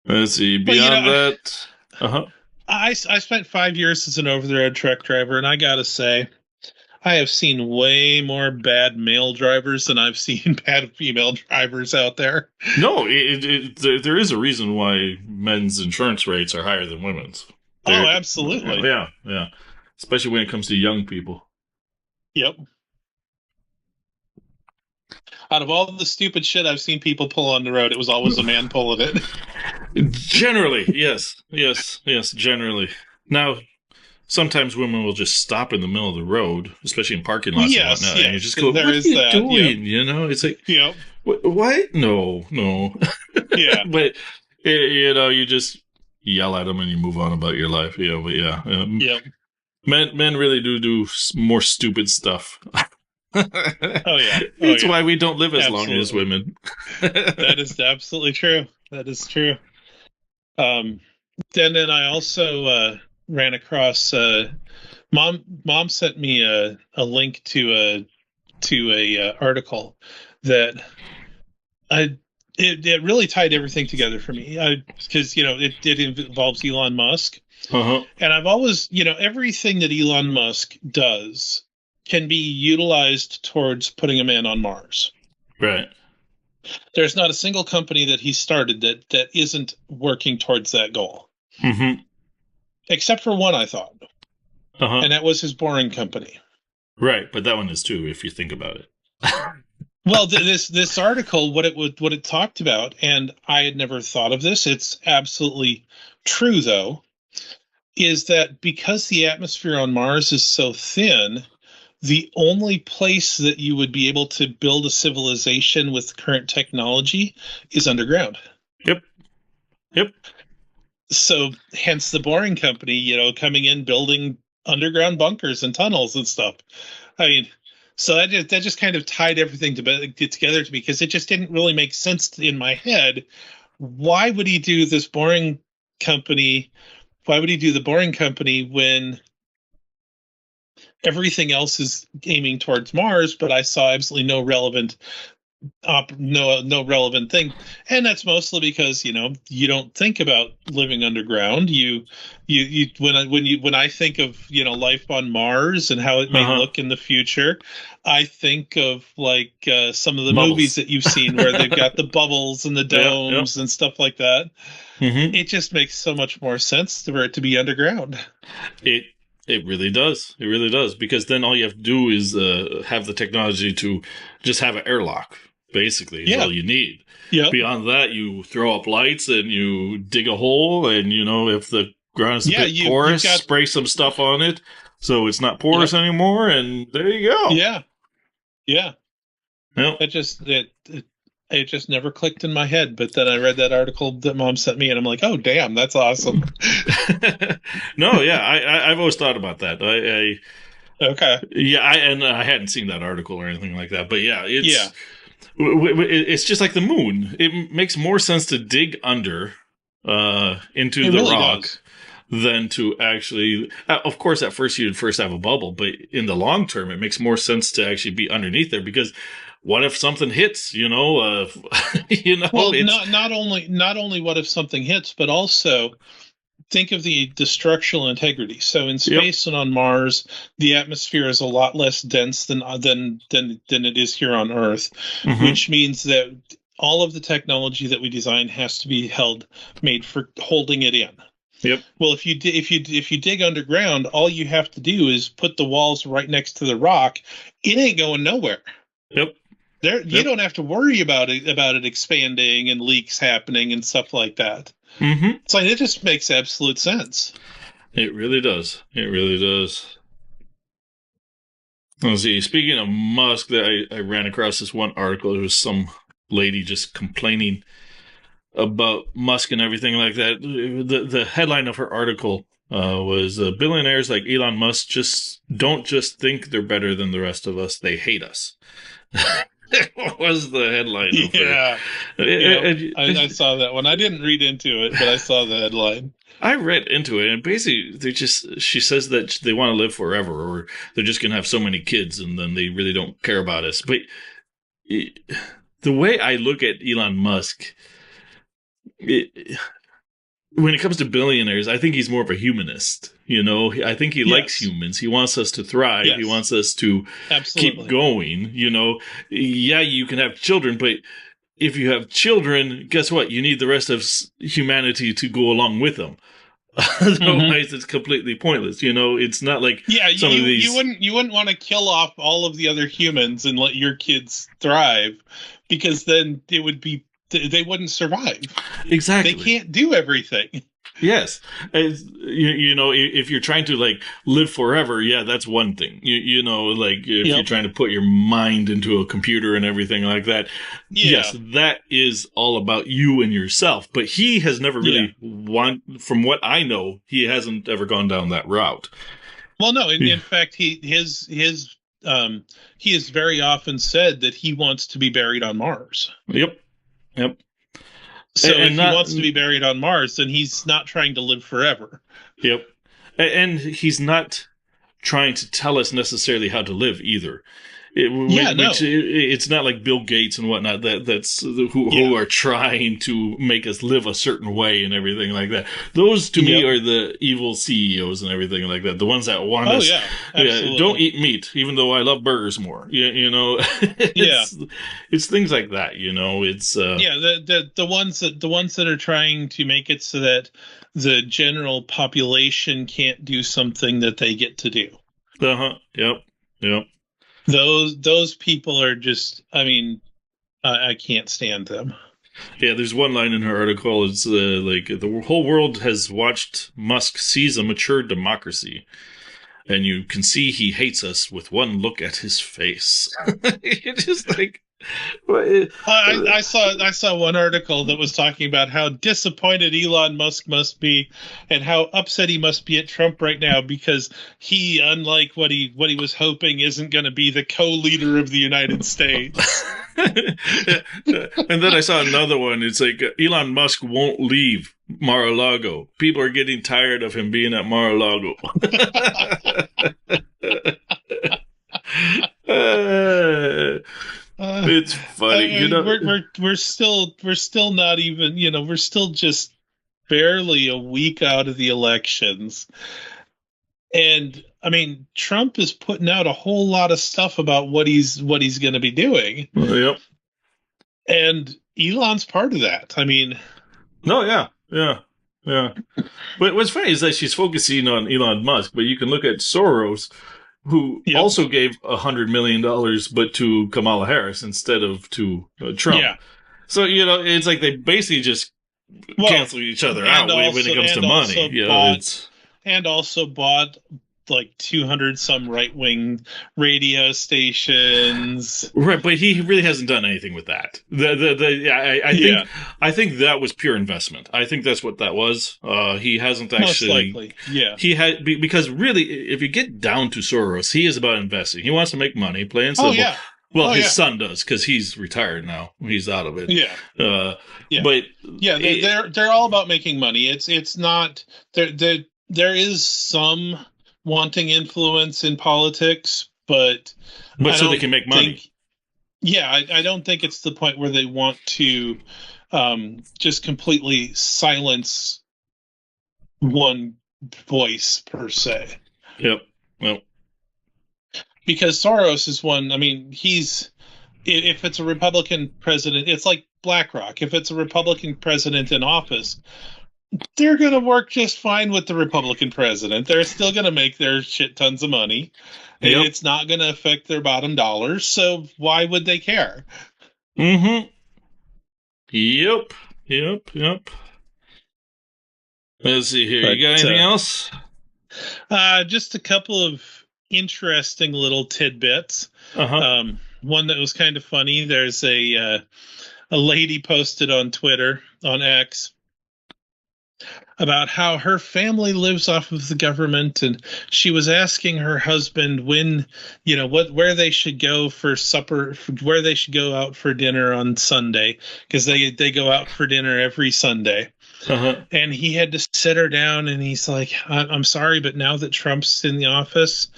let's see. Well, Beyond that, uh-huh. I spent 5 years as an over-the-road truck driver, and I gotta say, I have seen way more bad male drivers than I've seen bad female drivers out there. No, there is a reason why men's insurance rates are higher than women's. Oh, There, absolutely. yeah, yeah. Especially when it comes to young people. Yep. Out of all the stupid shit I've seen people pull on the road, it was always a man pulling it. Generally, yes, yes, yes. Generally, now sometimes women will just stop in the middle of the road, especially in parking lots and Yes, whatnot, and you yes, just go, there "What are is you that. Yep, doing?" You know, it's like, yep, What? No, no." yeah, But you just yell at them and you move on about your life. Yeah, but yeah, yep. men really do more stupid stuff. Oh yeah, oh It's yeah, why we don't live as long as absolutely. women. That is absolutely true. That is true. Um, then I also ran across mom sent me a link to a article that I it really tied everything together for me. Because it involves Elon Musk, Uh-huh. and I've always everything that Elon Musk does can be utilized towards putting a man on Mars. Right. There's not a single company that he started that isn't working towards that goal, Mm-hmm. except for one, I thought, Uh-huh. and that was his Boring Company. Right, but that one is too, if you think about it. Well, this article, what it talked about, and I had never thought of this. It's absolutely true, though, is that because the atmosphere on Mars is so thin, the only place that you would be able to build a civilization with current technology is underground. Yep. Yep. So, hence the Boring Company, coming in building underground bunkers and tunnels and stuff. I mean, so that just kind of tied everything together to me because it just didn't really make sense in my head. Why would he do this Boring Company? Why would he do the Boring Company when everything else is aiming towards Mars? But I saw absolutely no relevant thing, and that's mostly because you don't think about living underground. You when I think of life on Mars and how it may Uh-huh. look in the future, I think of like some of the movies Bubbles. that you've seen where they've got the bubbles and the Yep, yep. domes and stuff like that. Mm-hmm. It just makes so much more sense for it to be underground. It it really does. It really does. Because then all you have to do is have the technology to just have an airlock, basically, is Yeah, all you need. yep, Beyond that, you throw up lights and you dig a hole, and if the ground is a yeah. bit You've porous, got spray some stuff on it so it's not porous yep, anymore, and there you go. yeah, yeah. Yep. It just never clicked in my head. But then I read that article that mom sent me, and I'm like, oh damn, that's awesome. No, yeah, I've always thought about that. Okay, Yeah, I hadn't seen that article or anything like that, but yeah, yeah, it's just like the moon. It makes more sense to dig under into it the really rock does. than to actually. Of course, at first you'd first have a bubble, but in the long term, it makes more sense to actually be underneath there because what if something hits? Well, It's not only what if something hits, but also think of the structural integrity. So in yep. space and on Mars, the atmosphere is a lot less dense than it is here on Earth, Mm-hmm. which means that all of the technology that we design has to be made for holding it in. Yep. Well, if you dig underground, all you have to do is put the walls right next to the rock. It ain't going nowhere. Yep. There, you don't have to worry about it expanding and leaks happening and stuff like that. Mm-hmm. It's like it just makes absolute sense. It really does. It really does. Let's see. Speaking of Musk, I ran across this one article. There was some lady just complaining about Musk and everything like that. The headline of her article was billionaires like Elon Musk don't just think they're better than the rest of us; they hate us. What was the headline of her? Yeah. I saw that one. I didn't read into it, but I saw the headline. I read into it, and basically, she says that they want to live forever, or they're just going to have so many kids, and then they really don't care about us. But the way I look at Elon Musk, when it comes to billionaires, I think he's more of a humanist. I think he likes humans. He wants us to thrive. Yes. He wants us to keep going. Yeah, you can have children, but if you have children, guess what? You need the rest of humanity to go along with them. Otherwise, it's completely pointless. It's not like some of these. You wouldn't want to kill off all of the other humans and let your kids thrive, because then they wouldn't survive. Exactly. They can't do everything. Yes. If you're trying to live forever, yeah, that's one thing. If you're trying to put your mind into a computer and everything like that. Yeah. Yes, that is all about you and yourself. But he has never really from what I know, he hasn't ever gone down that route. Well, no, in fact, he has very often said that he wants to be buried on Mars. Yep. So if he wants to be buried on Mars, then he's not trying to live forever. Yep. And he's not trying to tell us necessarily how to live either. It's not like Bill Gates and whatnot who are trying to make us live a certain way and everything like that. Those to me are the evil CEOs and everything like that. The ones that want us don't eat meat, even though I love burgers more. It's things like that. It's the ones that are trying to make it so that the general population can't do something that they get to do. Yep. Those people are just, I can't stand them. Yeah, there's one line in her article. It's the whole world has watched Musk seize a mature democracy, and you can see he hates us with one look at his face. You're just like. I saw one article that was talking about how disappointed Elon Musk must be and how upset he must be at Trump right now, because he, unlike what he was hoping, isn't going to be the co-leader of the United States. And then I saw another one. It's like Elon Musk won't leave Mar-a-Lago. People are getting tired of him being at Mar-a-Lago. It's funny, We're still not even, we're still just barely a week out of the elections, and Trump is putting out a whole lot of stuff about what he's going to be doing. Yep. And Elon's part of that. Yeah. But what's funny is that she's focusing on Elon Musk, but you can look at Soros, who also gave $100 million, but to Kamala Harris instead of to Trump. Yeah. So, it's like they basically just cancel each other out when it comes to money. And also bought 200 some right-wing radio stations. Right, but he really hasn't done anything with that. I think that was pure investment. I think that's what that was. He hasn't actually. Most likely, yeah. He had because really, if you get down to Soros, he is about investing. He wants to make money, playing simple. Oh, yeah. Well, his son does, because he's retired now. He's out of it. Yeah. But they're all about making money. It's not there is some wanting influence in politics, but so they can make money. I don't think it's the point where they want to just completely silence one voice per se. Yep. Well, because Soros is one. If it's a Republican president, it's like BlackRock. If it's a Republican president in office, they're going to work just fine with the Republican president. They're still going to make their shit tons of money. Yep. It's not going to affect their bottom dollars. So why would they care? Mm-hmm. Yep. Let's see here. You got anything else? Just a couple of interesting little tidbits. Uh-huh. One that was kind of funny. There's a lady posted on Twitter, on X, about how her family lives off of the government, and she was asking her husband when, where they should go for supper, where they should go out for dinner on Sunday, because they go out for dinner every Sunday. Uh-huh. And he had to sit her down, and he's like, I'm sorry, but now that Trump's in the office,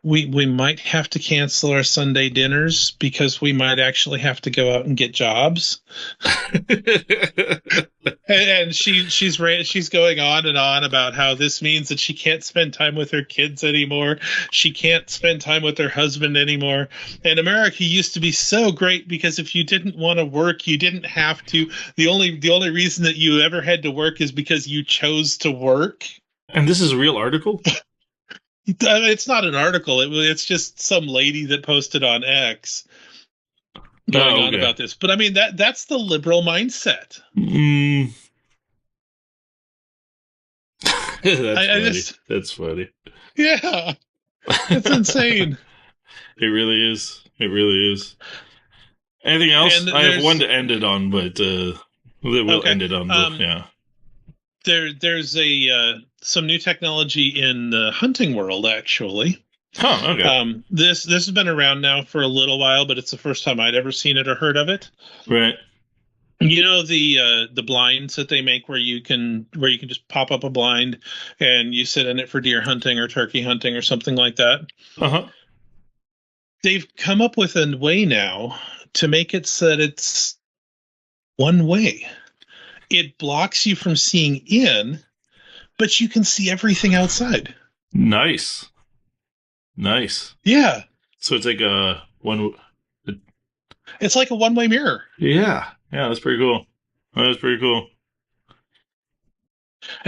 we might have to cancel our Sunday dinners because we might actually have to go out and get jobs. and she's going on and on about how this means that she can't spend time with her kids anymore. She can't spend time with her husband anymore. And America used to be so great because if you didn't want to work, you didn't have to. The only reason that you ever had to work is because you chose to work. And this is a real article? It's not an article. It's just some lady that posted on X going on about this. But I mean, that's the liberal mindset. That's funny. Yeah, it's insane. It really is. Anything else? I have one to end it on, but we'll end it on. Yeah. There's some new technology in the hunting world, actually. Oh, okay. This has been around now for a little while, but it's the first time I'd ever seen it or heard of it. Right. You know the blinds that they make where you can just pop up a blind and you sit in it for deer hunting or turkey hunting or something like that. Uh-huh. They've come up with a way now to make it so that it's one way. It blocks you from seeing in, but you can see everything outside. Nice. Yeah. So it's like it's like a one-way mirror. Yeah, that's pretty cool. And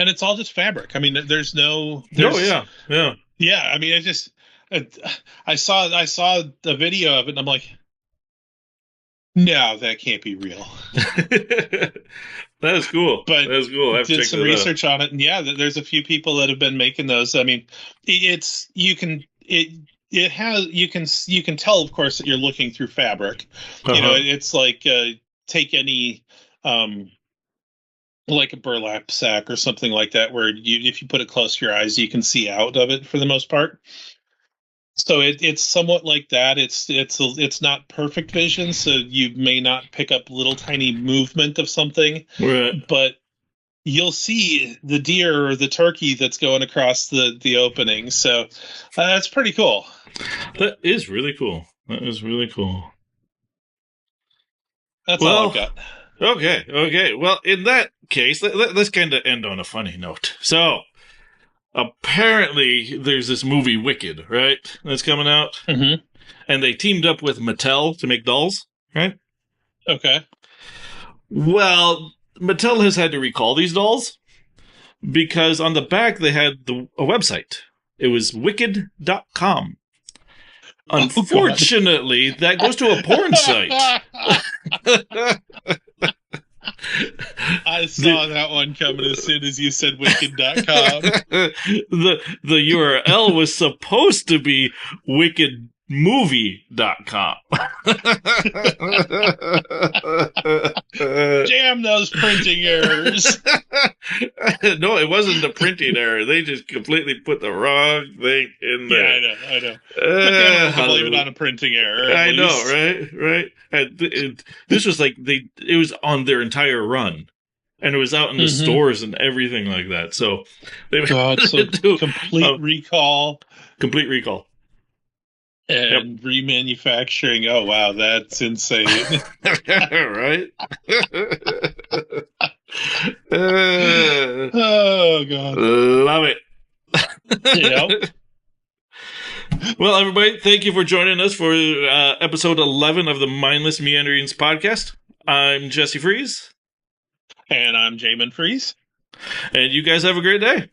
it's all just fabric. I mean, there's no. Yeah. Yeah, I mean, I saw the video of it, and I'm like, no, that can't be real. That is cool. But that is cool. I did some research on it, and yeah, there's a few people that have been making those. I mean, you can tell, of course, that you're looking through fabric. Uh-huh. It's like take any like a burlap sack or something like that, where if you put it close to your eyes, you can see out of it for the most part. So it's somewhat like that. It's not perfect vision, so you may not pick up little tiny movement of something, right. But you'll see the deer or the turkey that's going across the opening. So that's pretty cool. That is really cool. That's all I've got. Okay. Well, in that case, let's kind of end on a funny note. So, apparently, there's this movie Wicked, right? That's coming out. Mm-hmm. And they teamed up with Mattel to make dolls, right? Okay. Well, Mattel has had to recall these dolls because on the back they had a website. It was wicked.com. Unfortunately, that goes to a porn site. I saw that one coming as soon as you said wicked.com. The URL was supposed to be wickedmovie.com. Damn those printing errors. No, it wasn't the printing error. They just completely put the wrong thing in there. Yeah, I know. But they don't blame it on a printing error. I know, right? And this was like it was on their entire run, and it was out in the stores and everything like that. So they complete recall. Complete recall. And remanufacturing. Oh, wow, that's insane. Right? Oh, God. Love it. Yep. Well, everybody, thank you for joining us for episode 11 of the Mindless Meanderings podcast. I'm Jesse Fries. And I'm Jamin Fries. And you guys have a great day.